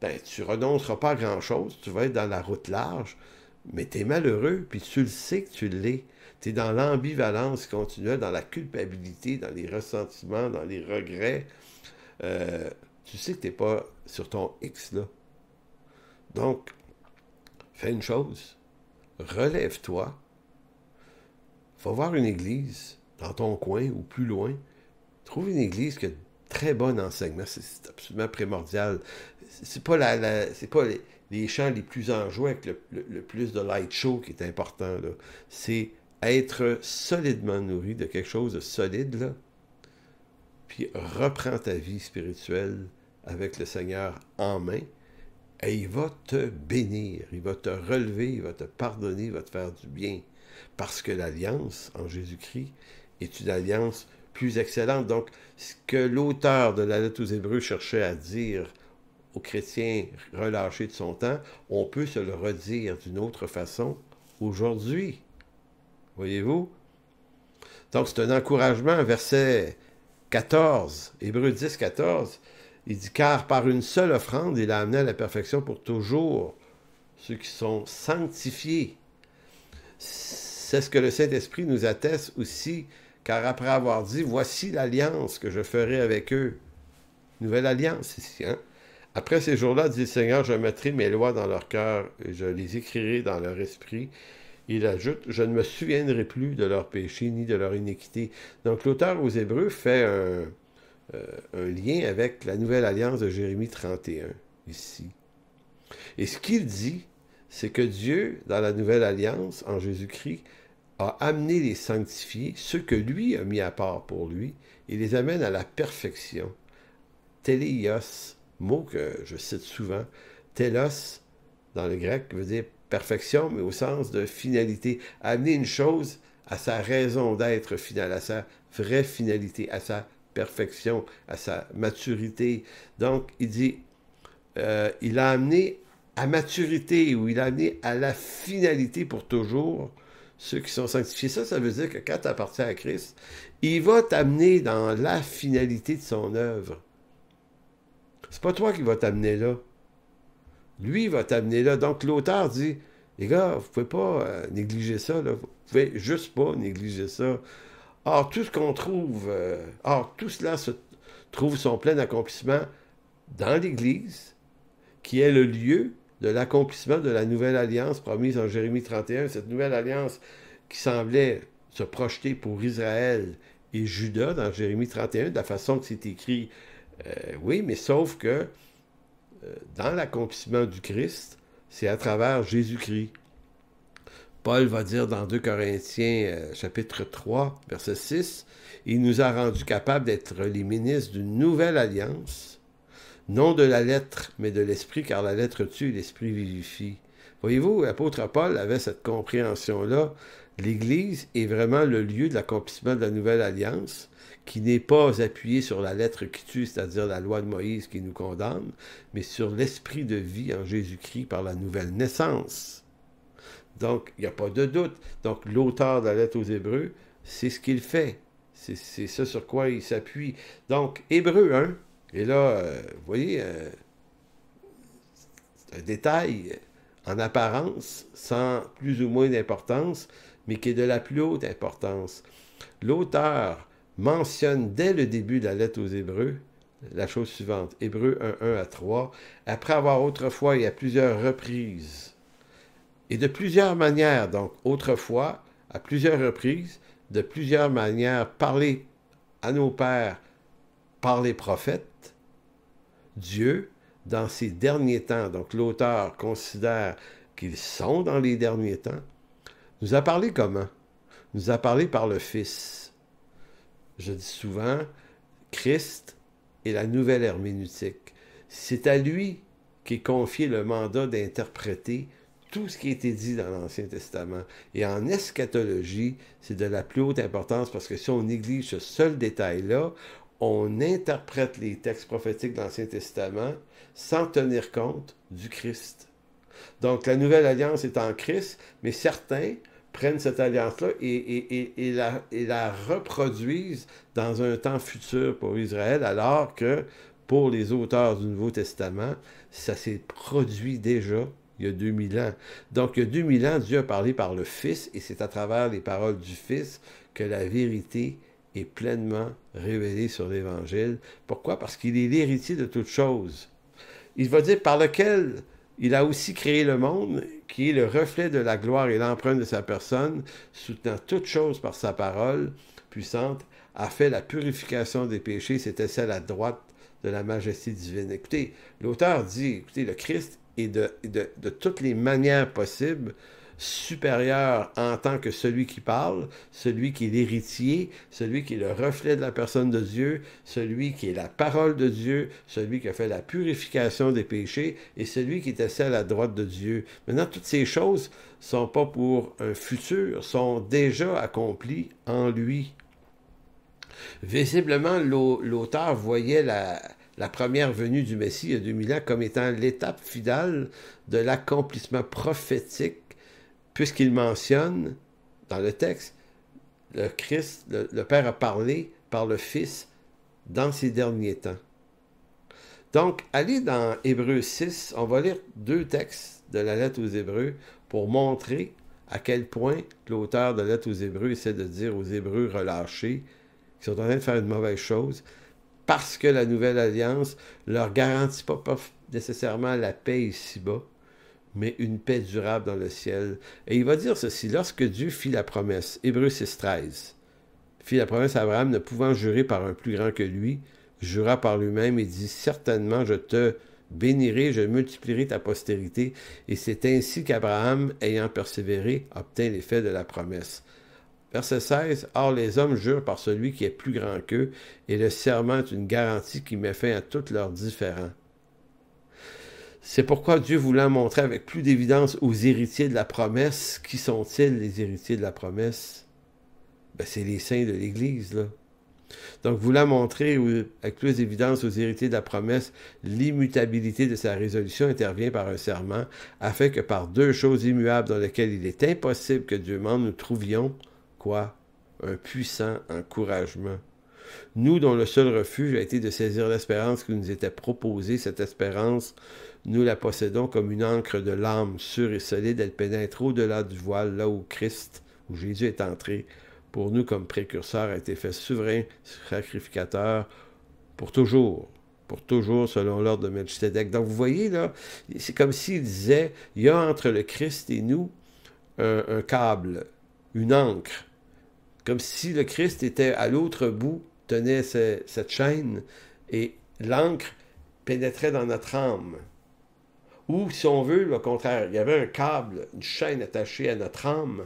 Speaker 1: ben, tu renonceras pas à grand-chose, tu vas être dans la route large, mais tu es malheureux, puis tu le sais que tu l'es. Tu es dans l'ambivalence continuelle, dans la culpabilité, dans les ressentiments, dans les regrets. Tu sais que tu n'es pas sur ton X, là. Donc, fais une chose. Relève-toi. Va voir une église dans ton coin ou plus loin. Trouve une église qui a de très bon enseignement. C'est absolument primordial. C'est pas c'est pas les chants les plus enjoués avec le plus de light show qui est important, là. C'est être solidement nourri de quelque chose de solide, là. Puis reprends ta vie spirituelle avec le Seigneur en main, et il va te bénir, il va te relever, il va te pardonner, il va te faire du bien. Parce que l'alliance en Jésus-Christ est une alliance plus excellente. Donc, ce que l'auteur de la lettre aux Hébreux cherchait à dire aux chrétiens relâchés de son temps, on peut se le redire d'une autre façon aujourd'hui. Voyez-vous? Donc, c'est un encouragement, verset 14, Hébreux 10, 14, il dit, car par une seule offrande, il a amené à la perfection pour toujours ceux qui sont sanctifiés. C'est ce que le Saint-Esprit nous atteste aussi, car après avoir dit, voici l'alliance que je ferai avec eux. Nouvelle alliance ici, hein? Après ces jours-là, dit le Seigneur, je mettrai mes lois dans leur cœur et je les écrirai dans leur esprit. Il ajoute, je ne me souviendrai plus de leurs péchés ni de leur iniquité. Donc l'auteur aux Hébreux fait un lien avec la nouvelle alliance de Jérémie 31, ici. Et ce qu'il dit, c'est que Dieu, dans la nouvelle alliance, en Jésus-Christ, a amené les sanctifiés, ceux que lui a mis à part pour lui, et les amène à la perfection. Téléios, mot que je cite souvent, télos, dans le grec, veut dire perfection, mais au sens de finalité. Amener une chose à sa raison d'être finale, à sa vraie finalité, à sa perfection, à sa maturité. Donc, il dit, il a amené à maturité, ou il a amené à la finalité pour toujours ceux qui sont sanctifiés. Ça veut dire que quand tu appartiens à Christ, il va t'amener dans la finalité de son œuvre. C'est pas toi qui va t'amener là. Lui, il va t'amener là. Donc, l'auteur dit, les gars, vous pouvez pas négliger ça, là. Vous pouvez juste pas négliger ça. Or, tout ce qu'on trouve, tout cela se trouve son plein accomplissement dans l'Église, qui est le lieu de l'accomplissement de la nouvelle alliance promise en Jérémie 31, cette nouvelle alliance qui semblait se projeter pour Israël et Juda dans Jérémie 31, de la façon que c'est écrit. Oui, mais sauf que dans l'accomplissement du Christ, c'est à travers Jésus-Christ. Paul va dire dans 2 Corinthiens, chapitre 3, verset 6, « Il nous a rendus capables d'être les ministres d'une nouvelle alliance, non de la lettre, mais de l'esprit, car la lettre tue, l'esprit vivifie. » Voyez-vous, l'apôtre Paul avait cette compréhension-là. L'Église est vraiment le lieu de l'accomplissement de la nouvelle alliance, qui n'est pas appuyée sur la lettre qui tue, c'est-à-dire la loi de Moïse qui nous condamne, mais sur l'esprit de vie en Jésus-Christ par la nouvelle naissance. Donc, il n'y a pas de doute. Donc, l'auteur de la lettre aux Hébreux, c'est ce qu'il fait. C'est ça sur quoi il s'appuie. Donc, Hébreux 1, et là, vous voyez, c'est un détail en apparence, sans plus ou moins d'importance, mais qui est de la plus haute importance. L'auteur mentionne dès le début de la lettre aux Hébreux la chose suivante. Hébreux 1, 1 à 3. Après avoir autrefois et à plusieurs reprises, et de plusieurs manières, donc autrefois, à plusieurs reprises, de plusieurs manières, parlé à nos pères par les prophètes, Dieu, dans ces derniers temps, donc l'auteur considère qu'ils sont dans les derniers temps, nous a parlé comment? Nous a parlé par le Fils. Je dis souvent, Christ est la nouvelle herméneutique. C'est à lui qu'est confié le mandat d'interpréter tout ce qui a été dit dans l'Ancien Testament. Et en eschatologie, c'est de la plus haute importance parce que si on néglige ce seul détail-là, on interprète les textes prophétiques de l'Ancien Testament sans tenir compte du Christ. Donc, la nouvelle alliance est en Christ, mais certains prennent cette alliance-là et la reproduisent dans un temps futur pour Israël, alors que pour les auteurs du Nouveau Testament, ça s'est produit déjà il y a 2000 ans. Donc, il y a 2000 ans, Dieu a parlé par le Fils, et c'est à travers les paroles du Fils que la vérité est pleinement révélée sur l'Évangile. Pourquoi? Parce qu'il est l'héritier de toutes choses. Il va dire par lequel il a aussi créé le monde, qui est le reflet de la gloire et l'empreinte de sa personne, soutenant toutes choses par sa parole puissante, a fait la purification des péchés, c'était celle à droite de la majesté divine. Écoutez, l'auteur dit, écoutez, le Christ est de toutes les manières possibles supérieur en tant que celui qui parle, celui qui est l'héritier, celui qui est le reflet de la personne de Dieu, celui qui est la parole de Dieu, celui qui a fait la purification des péchés et celui qui est assis à la droite de Dieu. Maintenant, toutes ces choses ne sont pas pour un futur, sont déjà accomplies en lui. Visiblement, l'auteur voyait la première venue du Messie il y a 2000 ans comme étant l'étape finale de l'accomplissement prophétique, puisqu'il mentionne dans le texte, le Christ, le Père a parlé par le Fils dans ces derniers temps. Donc, allez dans Hébreux 6, on va lire 2 textes de la lettre aux Hébreux pour montrer à quel point l'auteur de la lettre aux Hébreux essaie de dire aux Hébreux relâchés qui sont en train de faire une mauvaise chose, parce que la nouvelle alliance ne leur garantit pas nécessairement la paix ici-bas, mais une paix durable dans le ciel. Et il va dire ceci, lorsque Dieu fit la promesse, Hébreux 6,13, fit la promesse à Abraham, ne pouvant jurer par un plus grand que lui, jura par lui-même et dit, certainement je te bénirai, je multiplierai ta postérité. Et c'est ainsi qu'Abraham, ayant persévéré, obtint l'effet de la promesse. Verset 16, « Or les hommes jurent par celui qui est plus grand qu'eux, et le serment est une garantie qui met fin à tous leurs différends. » C'est pourquoi Dieu voulant montrer avec plus d'évidence aux héritiers de la promesse, qui sont-ils les héritiers de la promesse? Ben, c'est les saints de l'Église, là. Donc, voulant montrer avec plus d'évidence aux héritiers de la promesse, l'immutabilité de sa résolution intervient par un serment, afin que par 2 choses immuables dans lesquelles il est impossible que Dieu mente, nous trouvions, quoi? Un puissant encouragement. Nous, dont le seul refuge a été de saisir l'espérance qui nous était proposée, cette espérance, nous la possédons comme une ancre de l'âme sûre et solide, elle pénètre au-delà du voile, là où Christ, où Jésus est entré, pour nous comme précurseur, a été fait souverain sacrificateur pour toujours selon l'ordre de Melchizedek. Donc vous voyez là, c'est comme s'il disait, il y a entre le Christ et nous un câble, une ancre, comme si le Christ était à l'autre bout, tenait cette chaîne, et l'encre pénétrait dans notre âme, Ou, si on veut, le contraire, il y avait un câble, une chaîne attachée à notre âme,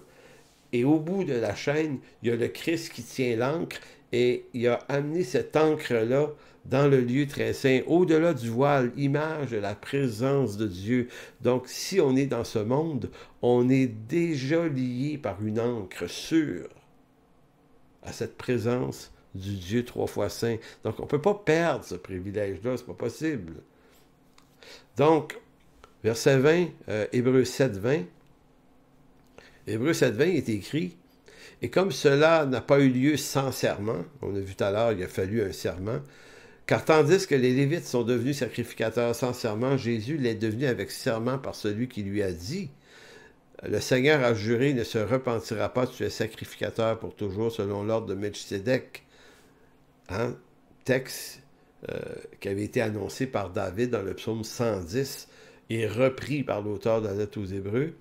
Speaker 1: et au bout de la chaîne, il y a le Christ qui tient l'ancre, et il a amené cette ancre-là dans le lieu très saint, au-delà du voile, image de la présence de Dieu. Donc, si on est dans ce monde, on est déjà lié par une ancre sûre à cette présence du Dieu trois fois saint. Donc, on ne peut pas perdre ce privilège-là, c'est pas possible. Donc, verset 20, Hébreux 7, 20. Hébreux 7, 20 est écrit: « Et comme cela n'a pas eu lieu sans serment, on a vu tout à l'heure, il a fallu un serment, car tandis que les Lévites sont devenus sacrificateurs sans serment, Jésus l'est devenu avec serment par celui qui lui a dit: Le Seigneur a juré, ne se repentira pas, tu es sacrificateur pour toujours selon l'ordre de Melchisédek. » Hein? Texte qui avait été annoncé par David dans le psaume 110 et repris par l'auteur de la lettre aux Hébreux.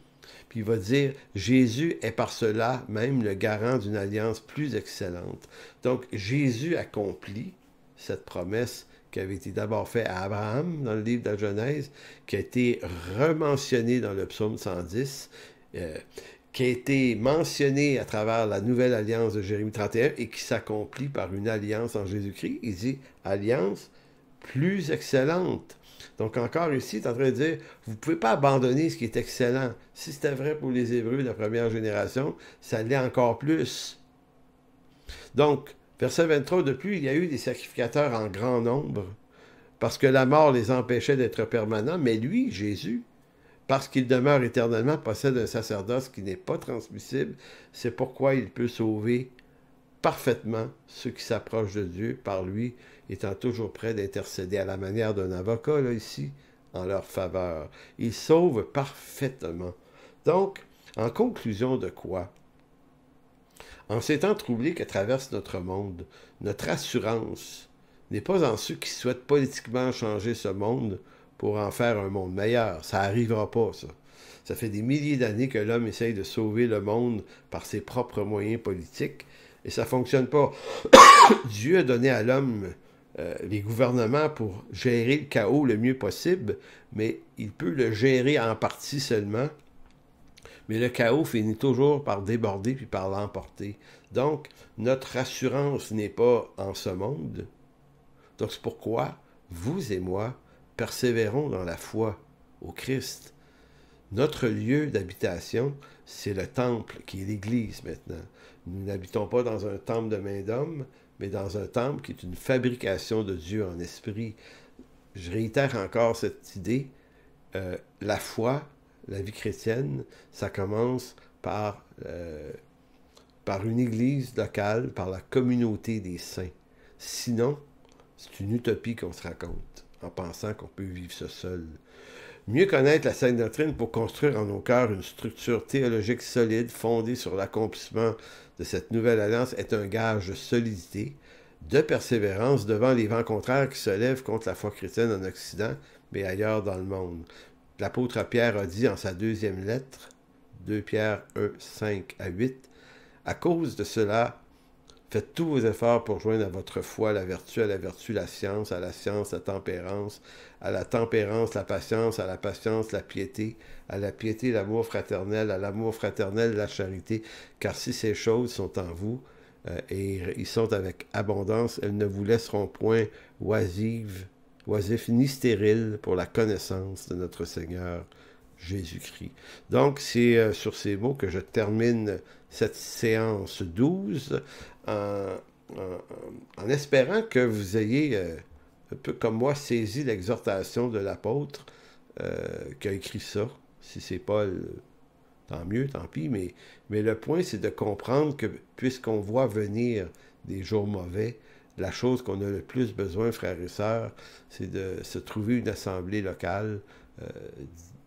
Speaker 1: Puis il va dire, Jésus est par cela même le garant d'une alliance plus excellente. Donc Jésus accomplit cette promesse qui avait été d'abord faite à Abraham dans le livre de la Genèse, qui a été rementionnée dans le psaume 110, qui a été mentionnée à travers la nouvelle alliance de Jérémie 31 et qui s'accomplit par une alliance en Jésus-Christ. Il dit alliance plus excellente. Donc encore ici, il est en train de dire, vous ne pouvez pas abandonner ce qui est excellent. Si c'était vrai pour les Hébreux de la première génération, ça l'est encore plus. Donc, verset 23, de plus, il y a eu des sacrificateurs en grand nombre, parce que la mort les empêchait d'être permanents, mais lui, Jésus, parce qu'il demeure éternellement, possède un sacerdoce qui n'est pas transmissible. C'est pourquoi il peut sauver parfaitement ceux qui s'approchent de Dieu par lui, étant toujours prêt d'intercéder à la manière d'un avocat, là, ici, en leur faveur. Il sauve parfaitement. Donc, en conclusion de quoi? En ces temps troublés que traverse notre monde, notre assurance n'est pas en ceux qui souhaitent politiquement changer ce monde pour en faire un monde meilleur. Ça n'arrivera pas, ça. Ça fait des milliers d'années que l'homme essaye de sauver le monde par ses propres moyens politiques, et ça ne fonctionne pas. Dieu a donné à l'homme les gouvernements pour gérer le chaos le mieux possible, mais il peut le gérer en partie seulement. Mais le chaos finit toujours par déborder puis par l'emporter. Donc, notre assurance n'est pas en ce monde. Donc, c'est pourquoi vous et moi persévérons dans la foi au Christ. Notre lieu d'habitation, c'est le temple qui est l'Église maintenant. Nous n'habitons pas dans un temple de main d'homme, mais dans un temple qui est une fabrication de Dieu en esprit. Je réitère encore cette idée. La foi, la vie chrétienne, ça commence par une église locale, par la communauté des saints. Sinon, c'est une utopie qu'on se raconte, en pensant qu'on peut vivre ça seul. Mieux connaître la Sainte Doctrine pour construire en nos cœurs une structure théologique solide, fondée sur l'accomplissement de cette nouvelle alliance, est un gage de solidité, de persévérance devant les vents contraires qui se lèvent contre la foi chrétienne en Occident, mais ailleurs dans le monde. L'apôtre Pierre a dit en sa deuxième lettre, 2 Pierre 1, 5 à 8, « À cause de cela, faites tous vos efforts pour joindre à votre foi la vertu, à la vertu la science, à la science la tempérance, à la tempérance la patience, à la patience la piété, à la piété l'amour fraternel, à l'amour fraternel la charité, car si ces choses sont en vous, et ils sont avec abondance, elles ne vous laisseront point oisifs ni stériles pour la connaissance de notre Seigneur Jésus-Christ. » Donc, c'est sur ces mots que je termine cette séance 12 en espérant que vous ayez, un peu comme moi, saisi l'exhortation de l'apôtre qui a écrit ça. Si c'est Paul, tant mieux, tant pis, mais le point, c'est de comprendre que puisqu'on voit venir des jours mauvais, la chose qu'on a le plus besoin, frères et sœurs, c'est de se trouver une assemblée locale,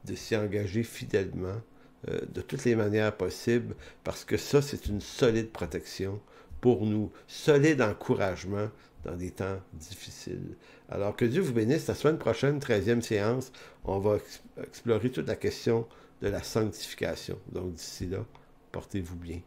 Speaker 1: de s'y engager fidèlement, de toutes les manières possibles, parce que ça, c'est une solide protection pour nous, solide encouragement dans des temps difficiles. Alors que Dieu vous bénisse. La semaine prochaine, 13e séance, on va explorer toute la question de la sanctification. Donc d'ici là, portez-vous bien.